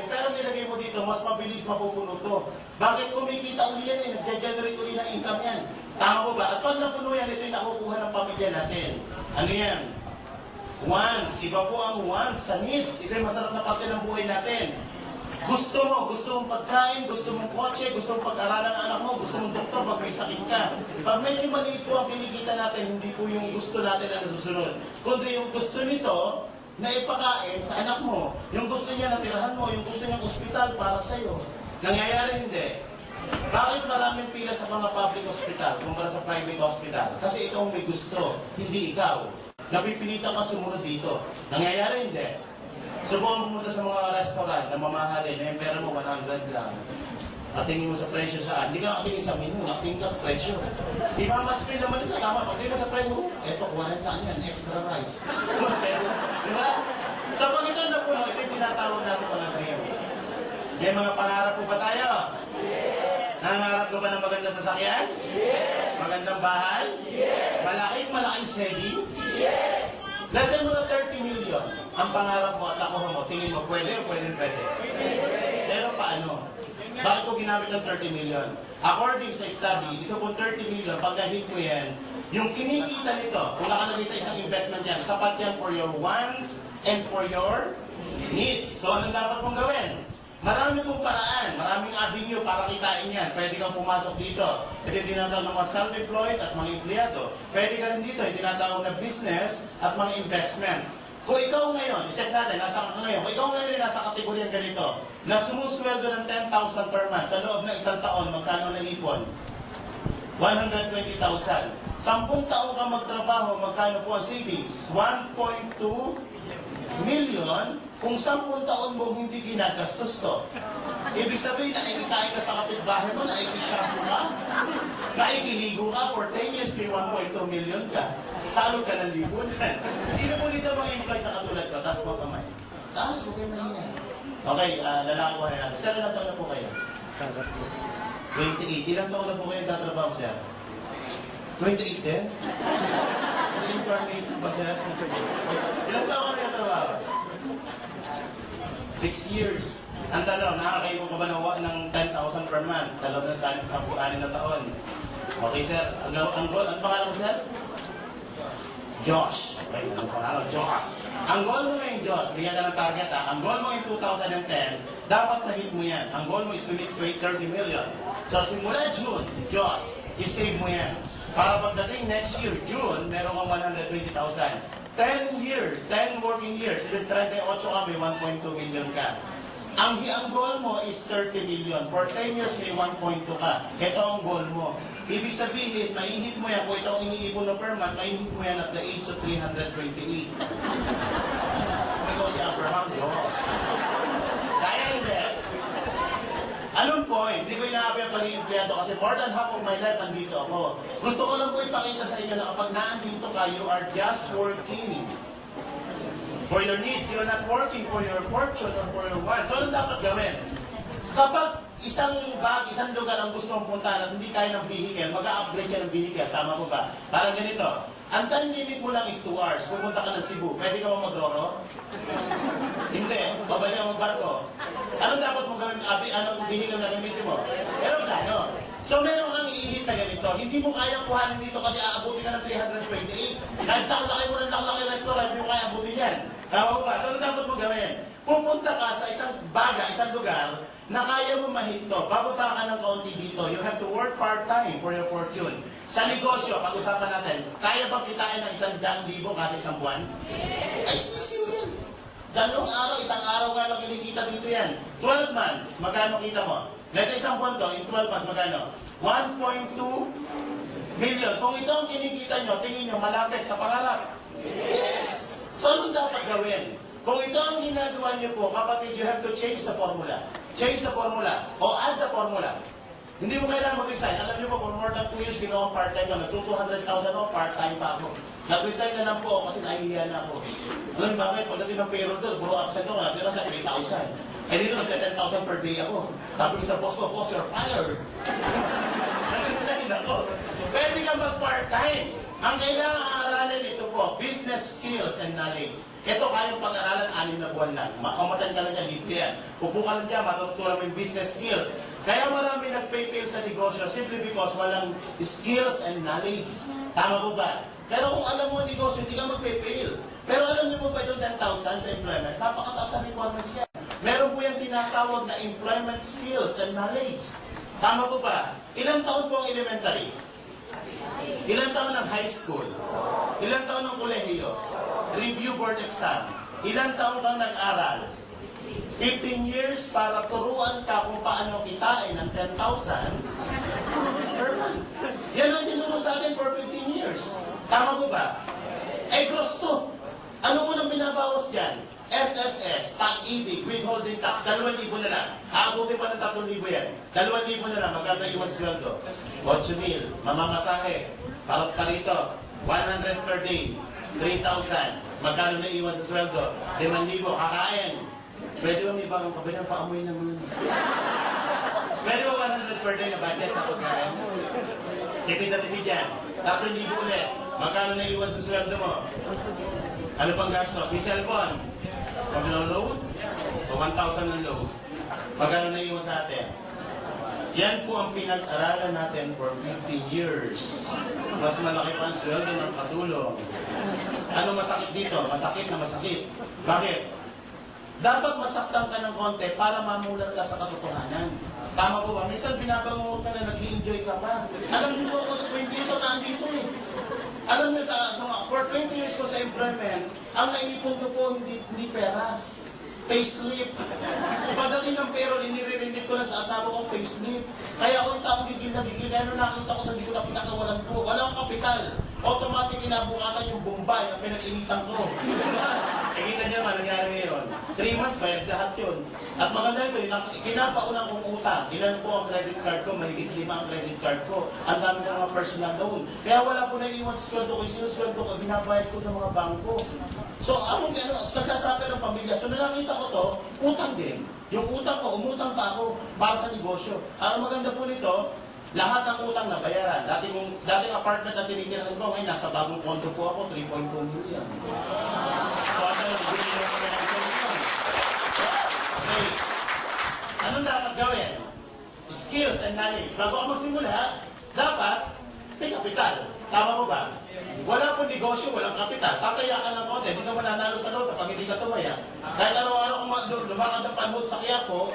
mas mabilis mapupuno to. Bakit kumikita uli yan nag-generate uli ng income yan? Tama po ba? At pag napuno yan, ito yung nakukuha ng pamilya natin. Ano yan? Wants. Iba po ang wants sa needs. Ito yung masarap na parte ng buhay natin. Gusto mong pagkain, gusto mong kotse, gusto mong pag-aralan ng anak mo, gusto mong doktor pag may sakit ka. Pag medyo maliit po ang kinikita natin, hindi po yung gusto natin na nasusunod. Kundi yung gusto nito na ipakain sa anak mo, yung gusto niya na tirahan mo, yung gusto niya ospital para sa'yo. Nangyayari hindi. Bakit maraming pila sa mga public hospital kumpara sa private hospital? Kasi ikaw may gusto, hindi ikaw. Napipilitan ka sumunod dito. Nangyayari hindi. Subukan pumunta sa mga restaurant na mamahalin, na yung pera mo 100 lang. At tingin mo sa presyo saan? Hindi ka nakatingin sa menu, nakatingin ka sa presyo. Di ba match meal naman ito? Tama, pag tingin ka sa presyo, eto, 40 yan, extra rice. Di ba? Sa pag ito na po, ito yung tinatawag natin mga dreams. May mga pangarap po ba tayo? Yes! Nangarap ko ba ng magandang sasakyan? Yes! Magandang bahay? Yes! Malaking savings? Yes! Less than mga 30 million ang pangarap mo at nakuha mo. Tingin mo, pwede o pwede? Pero paano? Bakit ko ginamit ng 30 million? According sa study, dito po 30 million, pag na-hit mo yan, yung kinikita nito, kung nakalagay sa isang investment yan, sapat yan for your wants and for your needs. So, anong dapat mong gawin? Marami pong paraan, maraming avenue para kitain yan. Pwede kang pumasok dito. Pwede tinatawag ng mga self-employed at mga empleyado. Pwede ka rin dito, tinatawag na business at mga investment. Kung ikaw ngayon, i-check natin, nasa ka ngayon, kung ikaw ngayon ay nasa kategorya ganito, na sumusweldo ng 10,000 per month, sa loob ng isang taon, magkano na ipon? 120,000. 10 taon ka magtrabaho, magkano po ang savings? 1.2 million. Kung 10 taon mo hindi ginagastos to, ibig sabihin na ikikain ka sa kapitbahay mo, na ikishampoo ka, na ikiligo ka, for 10 years, may 1.2 million ka. Salog ka ng lipunan. Sino po dito mga employed na katulad ko? Taas mo kamay. Taas, okay mahiya. Okay, lalaki ko rin natin. Sir, ilang taon na po kayo? 28. Ilang taon na po kayo tatrabaho, sir? 28 din? Reincarnate ba, sir? Ilang taon na tatrabaho? 6 years. Ang tanong, nakakayo ko ba ng 10,000 per month sa loob ng 10 na taon? Okay, sir. Ang pangalan mo, sir? Josh. Okay, ano pangalan? Josh. Ang goal mo ngayon, Josh, bigyan ka ng target ha. Ang goal mo in 2010, dapat na-hit mo yan. Ang goal mo is to hit 30 million. So, simula June, Josh, i-save mo yan. Para pagdating next year, June, meron kang 120,000. 10 years, 10 working years, 38 ka, may 1.2 million ka. Ang goal mo is 30 million. For 10 years, may 1.2 ka. Ito ang goal mo. Ibig sabihin, maihit mo yan. Kung ito ang iniipon na per month, maihit mo yan at the age of 328. Ito si Abraham Diyos. Kaya hindi. Anong point? Hindi ko inaabi ang pagiging empleyado kasi more than half of my life, andito ako. Gusto ko lang po ipakita sa inyo na kapag naandito ka, you are just working for your needs. You're not working for your fortune or for your wants. So, anong dapat gawin? Kapag isang lugar ang gusto mong puntahan at hindi kaya ng vehicle, mag-a-upgrade ka ng vehicle. Tama po ba? Parang ganito. Ang time limit mo lang is 2 hours. Pupunta ka ng Cebu. Pwede ka ba magroro? Hindi. Babalik ka magbarko. Anong dapat mo gawin? Anong vehicle na gamitin mo? Aeroplano. So meron kang i-hit na ganito. Hindi mo kayang kuhanin dito kasi aabutin ka ng 328. Kahit laki mo ng laki restaurant, hindi mo kaya abutin yan. Tama ba? So ano dapat mo gawin? Pupunta ka sa isang lugar na kaya mo mahito. Bababa ka ng kaunti dito. You have to work part-time for your fortune. Sa negosyo, pag-usapan natin, kaya bang kitain ng 100,000 kada isang buwan? Ay, sisiw yan. 2 araw, 1 araw nga lang kinikita dito yan. 12 months, magkano kita mo? Nasa isang buwan to, in 12 months, magkano? 1.2 million. Kung ito ang kinikita nyo, tingin nyo, malapit sa pangarap. Yes! So, anong dapat gawin? Kung ito ang ginagawa nyo po, kapatid, you have to change the formula. Change the formula. O add the formula. Hindi mo kailangan mag-resign. Alam niyo po, for more than 2 years, ginawa part-time ka. Nag-200,000 ako, part-time pa ako. Nag-resign na lang po ako kasi nahihiya na ako. Alam niyo bakit? Pagdating ng payroll doon, puro absent ako, natira sa 3,000. Eh dito, nagka-10,000 per day ako. Sabi sa boss ko, boss, you're fired. Nag-resign ako. Pwede ka mag-part-time. Ang kailangan aralin ito po, business skills and knowledge. Ito kayang pag-aralan 6 na buwan lang. Makamatan ka lang yan, libre yan. Upo ka lang dyan, matutunan mo yung business skills. Kaya marami nag-pay-fail sa negosyo simply because walang skills and knowledge. Tama po ba? Pero kung alam mo ang negosyo, hindi ka mag-pay-fail. Pero alam niyo po ba itong 10,000 sa employment? Napakataas ang requirements yan. Meron po yung tinatawag na employment skills and knowledge. Tama po ba? Ilang taon po ang elementary? Ilang taon ng high school? Ilang taon ng kolehiyo? Review board exam. Ilang taon kang nag-aral? 15 years para turuan ka kung paano kitain ng 10,000 per month. Yan ang tinuro sa atin for 15 years. Tama po ba? Eh, gross to. Ano unang binabawas dyan? SSS, pag-ibig, withholding tax, 2,000 na lang. Aabutin pa ng 3,000 yan. 2,000 na lang, magkano iwan sweldo? 8,000, mamamasahe, parot pa rito, 100 per day, 3,000. Magkano na iwan sa sweldo? 5,000, kakain. Pwede ba may bagong kabilang paamoy naman? Pwede ba 100 per day na budget sa pagkain? Tipid na tipid yan. 3,000 ulit. Magkano na iwan sa sweldo mo? Ano pang gastos? May cellphone. Pag load, o 1,000 ng load. Magkano na iwan sa atin? Yan po ang pinag-aralan natin for 50 years. Mas malaki pa ang sweldo ng katulong. Ano masakit dito? Masakit na masakit. Bakit? Dapat masaktan ka ng konti para mamulat ka sa katotohanan. Tama po ba? Minsan binabangungot ka na nag-i-enjoy ka pa. Alam niyo po ako na 20 years ako nandito eh. Alam niyo, for 20 years ko sa employment, ang naipon ko po hindi pera. Payslip. Pagdating ng payroll, inire-remit ko na sa asawa ko, payslip. Kaya ako yung taong gigil na gigil. Kaya nung nakita ko na hindi ko na pinakawalan po. Walang kapital. Automatic kinabukasan yung Bombay ang pinag-initan ko. Eh, kita niyo naman, nangyari ngayon. 3 months, bayad lahat yun. At maganda nito, kinapaunang kong utang. Ilan po ang credit card ko? Mahigit 5 ang credit card ko. Ang dami ng mga personal loan. Kaya wala po na iwan sa sweldo ko. Yung sweldo ko, binabayad ko sa mga bangko. So, nagsasabi ng pamilya. So, nakita ko to, utang din. Yung utang ko, umutang pa ako para sa negosyo. Ang maganda po nito, lahat ng utang na bayaran. Dating apartment na tinitirahan ko, ngayon nasa bagong kondo po ako, 3.2 million. So, ano na, bigyan nyo ko na ng million. Okay. Anong dapat gawin? Skills and knowledge. Bago ako magsimula, dapat may kapital. Tama mo ba? Wala pong negosyo, walang kapital. Tataya ka ng konti, hindi ka mananalo sa loto pag hindi ka tumaya. Kahit araw-araw kung lumakad ng panhod sa Quiapo,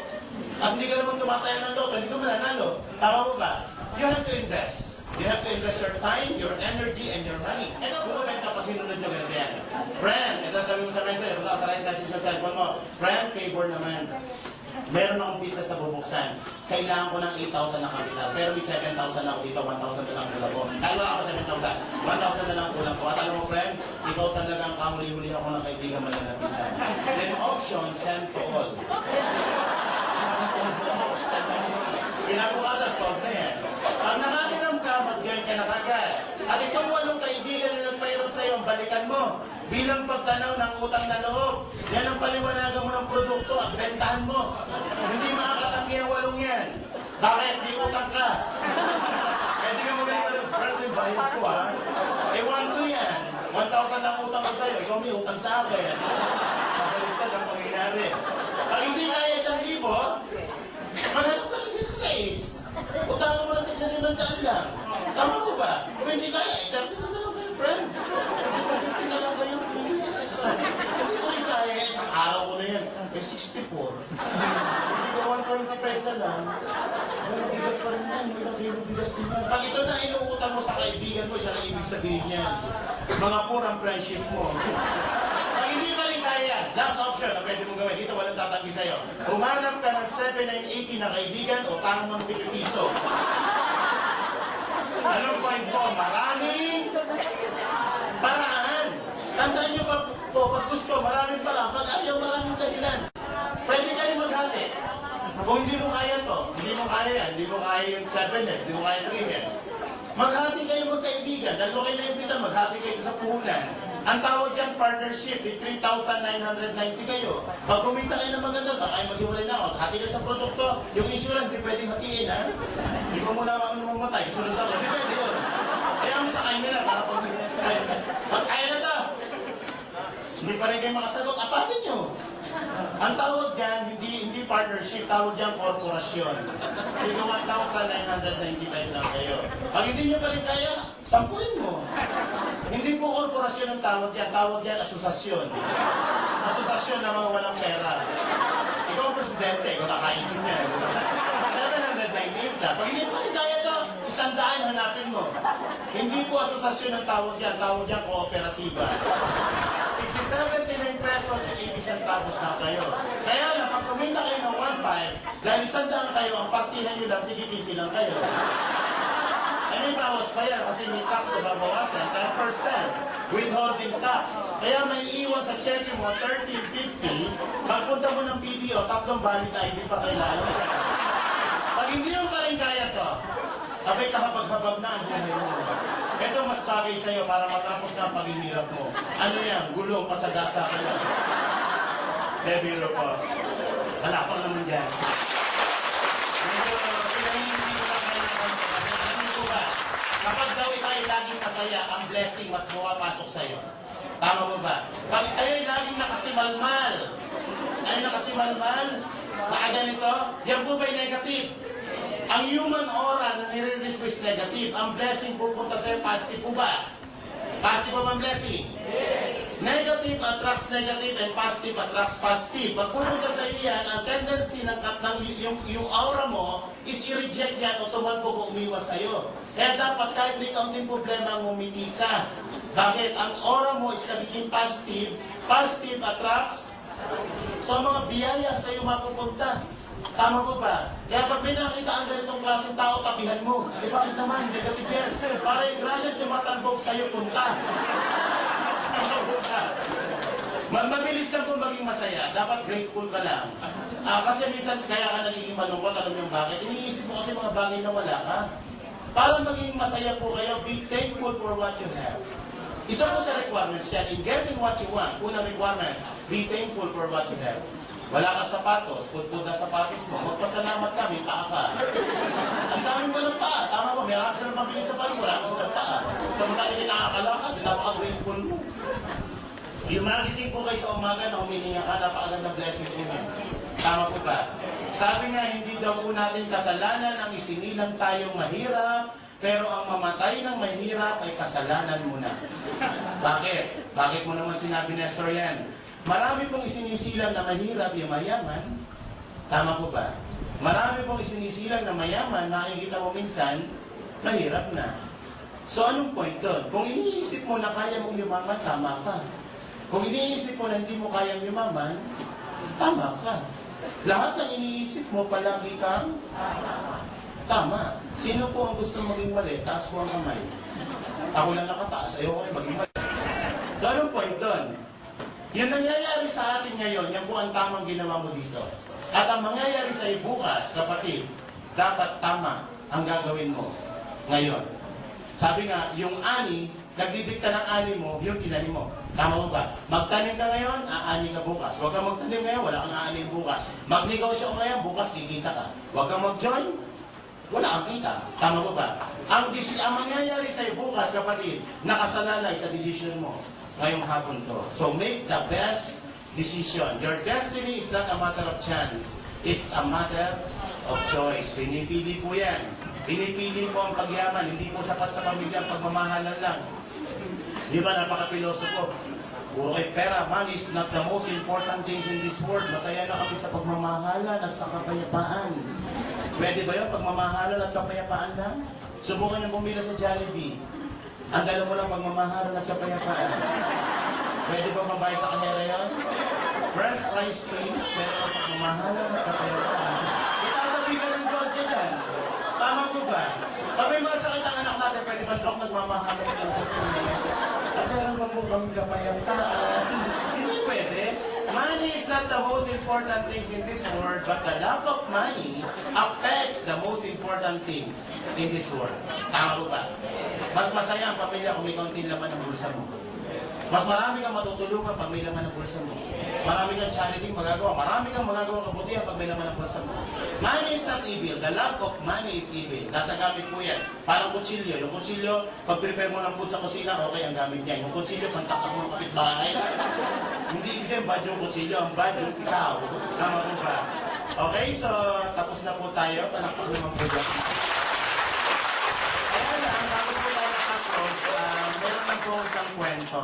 at hindi ka naman tumataya ng loto, hindi ka mananalo. Tama mo ba? You have to invest. You have to invest your time, your energy, and your money. And ang bumibenta pa sinunod nyo ganito yan. Friend, ito sabi mo sa message, wala ka sa right kasi sa cellphone mo. Friend, favor naman. Meron akong business na bubuksan. Kailangan ko ng 8,000 na kapital. Pero may 7,000 na ako dito, 1,000 na lang kulang ko. Kaya wala ako 7,000. 1,000 na lang kulang ko. At alam mo, friend, ikaw talaga ang kamuli-huli ako ng kaibigan malalapitan. Then option, send to all. Pinabukasan, solve na yan. Pag nakakiram ka, mag-join ka na kagad. At itong 8 kaibigan na nagpahirap sa'yo, balikan mo. Bilang pagtanaw ng utang na loob. Yan ang paliwanagan mo ng produkto at bentahan mo. Hindi makakatanggi ang 8 yan. Bakit? Di utang ka. Kaya di ka magaling ka ng friend, yung bayad ko ha. Eh, 1,2 yan. 1,000 lang utang ko sa'yo. Ikaw may utang sa akin. Mabaliktad ang pangyayari. Pag hindi kaya 1,000, maghanap ka lang sa 6. Utangan mo lang tignan 500 lang. Tama ko ba? Kung hindi kaya, 30 na lang kayo, friend. 30 na lang kayo, please. Hindi ko rin kaya, isang araw ko na yan. Eh, 64. Hindi ko 125 na lang. May bigat pa rin yan. May nakilong bigas din yan. Pag ito na inuutang mo sa kaibigan mo, isa na ibig sabihin niyan. Mga purang friendship mo. Pag hindi pa rin kaya, last option na pwede mong gawin. Dito walang tatanggi sa'yo. Humanap ka ng 7,980 na kaibigan o tanong ng piso. Anong point mo? Maraming paraan. Tandaan nyo po, pag gusto, maraming paraan. Pag ayaw, maraming dahilan. Pwede kayo maghati. Kung hindi mo kaya to, hindi mo kaya yan, hindi mo kaya yung 7 heads, hindi mo kaya 3 heads. Maghati kayo magkaibigan. Dalawa kayo na-imbitan, maghati kayo sa puhunan. Ang tawag yan, partnership, 3,990 kayo. Pag kumita kayo ng maganda, sa kayo maghiwalay na ako, hati kayo sa produkto, yung insurance, di pwedeng hatiin, ha? Di ko muna mamatay, sunod ako, di pwede yun. Kaya mo sa kayo nila, para pag kaya na to. Hindi pa rin kayo makasagot, apatin nyo. Ang tawag dyan, hindi partnership, tawag dyan korporasyon. Hindi 1,995 lang kayo. Pag hindi nyo pa rin kaya, sampuin mo. Hindi po korporasyon ang tawag yan asosasyon. Asosasyon na mga walang pera. Ikaw ang presidente, ikaw nakaisip niya. 798 lang. Pag hindi pa rin kaya to, 100 hanapin mo. Hindi po asosasyon ang tawag yan kooperatiba. It's 79 pesos at 80 centavos na kayo. Kaya lang, pag kumita kayo ng 1.5, dahil 100 kayo, ang partihan nyo lang, tigigin silang kayo. Ay may bawas pa yan kasi may tax na babawasan, 10%. Withholding tax. Kaya may iwan sa check mo, 13.50. Pagpunta mo ng PDO, 3 balit ay hindi pa kailangan. Pag hindi mo pa rin kaya to, abay kahabag-habag na ang buhay mo. Ito mas bagay sa'yo para matapos na ang paghihirap mo. Ano yan? Gulong, pasagasa ka lang. Bebiro po. Wala pang naman dyan. Kapag daw ikaw ay laging masaya, ang blessing mas pumapasok sa'yo. Tama mo ba? Pag kayo ay laging nakasimalmal, baka ganito, yan po ba'y negative? Ang human aura na nire-release ko is negative. Ang blessing pupunta sa'yo, positive po ba? Positive po ba ang blessing? Yes. Negative attracts negative and positive attracts positive. Pag pupunta sa iyan, ang tendency ng yung aura mo is i-reject yan o tumalbo kung umiwas sa'yo. Kaya dapat kahit may kaunting problema, ngumiti ka. Bakit? Ang aura mo is nagiging positive. Positive attracts. So mga biyaya sa'yo mapupunta. Tama po ba? Kaya pag may nakita ang ganitong klaseng tao, tabihan mo. Eh bakit naman? Negative yan. Para yung grasya tumatalbog sa'yo punta. Tama po ba? Mabilis lang po maging masaya. Dapat grateful ka lang. Kasi minsan kaya ka nagiging malungkot. Alam niyo bakit? Iniisip mo kasi mga bagay na wala ka. Para maging masaya po kayo, be thankful for what you have. Isa po sa requirements yan. In getting what you want, unang requirements, be thankful for what you have. Wala kang sapatos, putput na sapatos mo. Magpasalamat ka, may paa ka. Ang daming walang paa. Tama mo, meron ka silang mabili sa paa, wala ka silang paa. Kung hindi nakakalakad, di napaka-grateful mo. Yung magising po kayo sa umaga na humihinga ka, napakaganda blessing po yan. Tama po ba? Sabi nga, hindi daw po natin kasalanan ang isinilang tayong mahirap, pero ang mamatay ng mahirap ay kasalanan mo na. Bakit? Bakit mo naman sinabi, Nestor, yan? Marami pong isinisilang na mahirap yung mayaman. Tama po ba? Marami pong isinisilang na mayaman, makikita mo minsan, mahirap na. So anong point doon? Kung iniisip mo na kaya mong yumaman, tama ka. Kung iniisip mo na hindi mo kayang yumaman, tama ka. Lahat ng iniisip mo, palagi kang tama. Sino po ang gusto maging mali? Taas mo ang kamay. Ako lang nakataas, ayoko rin maging mali. So anong point doon? Yung nangyayari sa atin ngayon, yan po ang tamang ginawa mo dito. At ang mangyayari sa iyo bukas, kapatid, dapat tama ang gagawin mo ngayon. Sabi nga, yung ani, nagdidikta ng ani mo, yung tinanim mo. Tama mo ba? Magtanim ka ngayon, aani ka bukas. Huwag kang magtanim ngayon, wala kang aanin bukas. Magnegosyo ka ngayon, bukas kikita ka. Huwag kang mag-join, wala kang kita. Tama mo ba? Ang mangyayari sa iyo bukas, kapatid, nakasalalay sa decision mo ngayong hapon to. So make the best decision. Your destiny is not a matter of chance. It's a matter of choice. Pinipili po yan. Pinipili po ang pagyaman. Hindi po sapat sa pamilya ang pagmamahalan lang. Di ba napaka-pilosopo? Okay, pera, money is not the most important things in this world. Masaya na kami sa pagmamahalan at sa kapayapaan. Pwede ba yun? Pagmamahalan at kapayapaan lang? Subukan yung bumila sa Jollibee. Ang dala mo lang pagmamahalan at kapayapaan. Pwede ba mabayad sa kahera yun? French fries, please. Pero pagmamahalan at kapayapaan. Itatabi ka ng gorge dyan. Tama po ba? Pag may masakit ang anak natin, pwede ba dok nagmamahalan at kapayapaan? At meron ba po kami kapayapaan? Hindi pwede. Money is not the most important things in this world, but the lack of money affects the most important things in this world. Tama po ba? Mas masaya ang pamilya kung may kaunting laman ng bulsa mo. Mas marami kang matutulungan pag may laman ng bulsa mo. Marami kang charity magagawa. Marami kang magagawa kabutihan pag may laman ng bulsa mo. Money is not evil. The lack of money is evil. Nasa gamit mo yan. Parang kutsilyo. Yung kutsilyo, pag prepare mo ng food sa kusina, okay ang gamit niya. Yung kutsilyo, pansaksak mo ng kapitbahay. Hindi ibig sabihin bad yung kutsilyo. Ang bad yung ikaw. Tama po ba? Okay, so tapos na po tayo. Panakpak naman po dyan. Meron lang po isang kwento.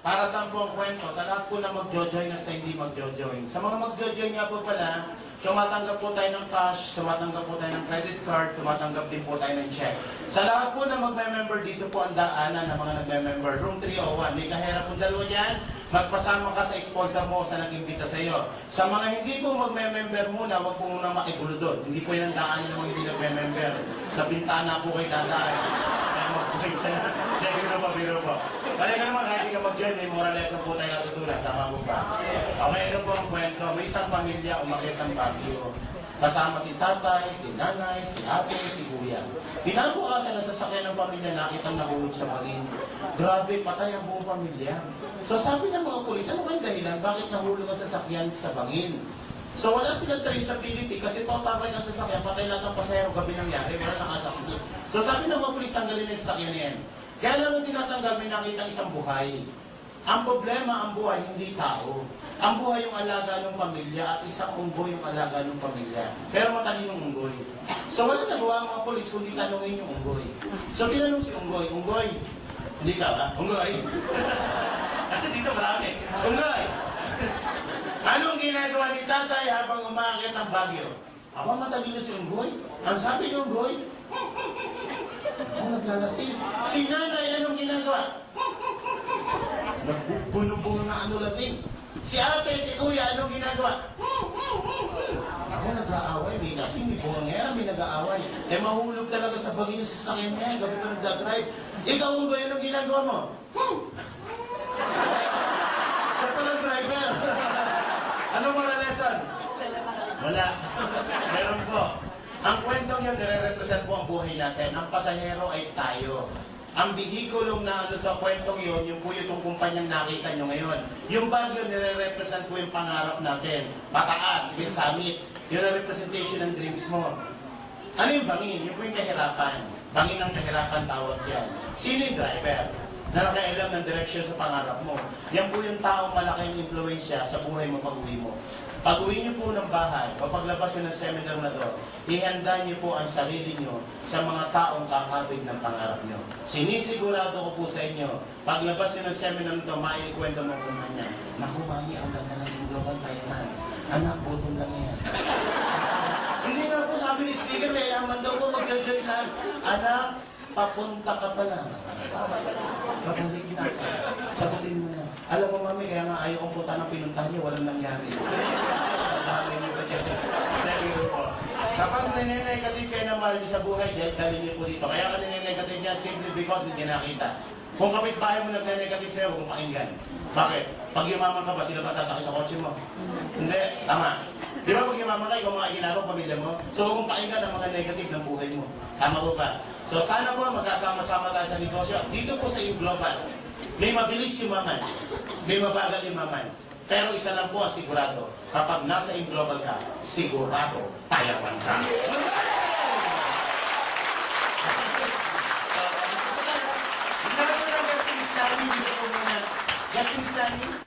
Para saan po ang kwento? Sa lahat po na magjo-join at sa hindi magjo-join. Sa mga magjo-join nga po pala, tumatanggap po tayo ng cash, tumatanggap po tayo ng credit card, tumatanggap din po tayo ng check. Sa lahat po na magme-member, dito po ang daanan ng mga nagme-member. Room 301. May kahera po dalawa yan. Magpasama ka sa sponsor mo sa nag-imbita sa iyo. Sa mga hindi po magme-member muna, wag po muna makigulo doon. Hindi po yan ang daanan ng mga hindi nagme-member. Sa bintana po kayo dadaan. Biro po. Kaya ka naman, kahit hindi ka mag-join, may moral lesson po tayo natutunan. Tama po ba? Okay, ito po ang kwento. May isang pamilya umakyat ng Baguio. Kasama si tatay, si nanay, si ate, si kuya. Pinabukasan ang sasakyan ng pamilya, nakitang nahulog sa bangin. Grabe, patay ang buong pamilya. So sabi ng mga pulis, ano ang dahilan? Bakit nahulog ang sasakyan sa bangin? So wala silang traceability kasi total ang sasakyan, patay lahat ng pasahero gabi nangyari, wala nang asaksit. So sabi ng mga pulis, tanggalin ang sasakyan na yan. Kaya lang nung tinatanggal, may nakita isang buhay. Ang problema, ang buhay, hindi tao. Ang buhay yung alaga ng pamilya at isang unggoy yung alaga ng pamilya. Pero matalinong unggoy. So wala nagawa ang mga polis kundi tanongin yung unggoy. So tinanong si unggoy, unggoy, hindi ka ba? Unggoy? Kasi dito marami. Unggoy! Anong ginagawa ni tatay habang umaakit ng Baguio? Aba, matalino si unggoy. Ang sabi ni unggoy, ako naglalasing. Si nanay, anong ginagawa? Nagbubunubong na ano lasing. Si ate, si kuya, anong ginagawa? Ako nag-aaway, may lasing, may bungangera, may nag-aaway. Eh mahulog talaga sa bagay ng sasakyan niya, gabi pa nagdadrive. Ikaw, unggoy, anong ginagawa mo? Siya palang driver. Anong moral lesson? Wala. Meron po. Ang kwentong yun, nire-represent po ang buhay natin. Ang pasahero ay tayo. Ang bihikulong na ano sa kwentong yun, yung po yung kumpanyang nakita nyo ngayon. Yung Baguio, nire-represent po yung pangarap natin. Pataas, may summit. Yun ang representation ng dreams mo. Ano yung bangin? Yung po yung kahirapan. Bangin ng kahirapan tawag yan. Sino yung driver? na nakailam ng direksyon sa pangarap mo. Yan po yung taong malaking impluensya sa buhay mo pag-uwi mo. Pag-uwi niyo po ng bahay, o paglabas niyo ng seminar na to, ihanda niyo po ang sarili niyo sa mga taong kakabig ng pangarap niyo. Sinisigurado ko po sa inyo, paglabas niyo ng seminar na to, maikwento mo po niya, naku mami, ang ganda ng global tayaman. Anak, butong lang yan. Hindi nga po sabi ni speaker, yayaman daw ko mag-join lang. Anak, papunta ka pa lang. Babalik na. Sagutin mo na. Alam mo mami, kaya nga ayaw kong punta ng pinuntahan niyo, walang nangyari. Tatami niyo pa dyan. Naliyo po. Kapag nanenegatives kayo na mahal niyo sa buhay, dali niyo po dito. Kaya ka nanenegatives niya simply because hindi nakita. Kung kapitbahay mo nagnenegatives sa'yo, huwag mong pakinggan. Bakit? Pag yumaman ka ba, sila ba sasakay sa kotse mo? Hindi. Tama. Di ba pag yumaman ka, ikaw mga ginawang pamilya mo? So huwag mong pakinggan ang mga negative ng buhay mo. Tama po ba? So sana po magkasama-sama tayo sa negosyo. Dito po sa yung global, may mabilis yumaman, may mabagal yumaman. Pero isa lang po ang sigurado, kapag nasa yung global ka, sigurado tayaman ka. Justin Stanley.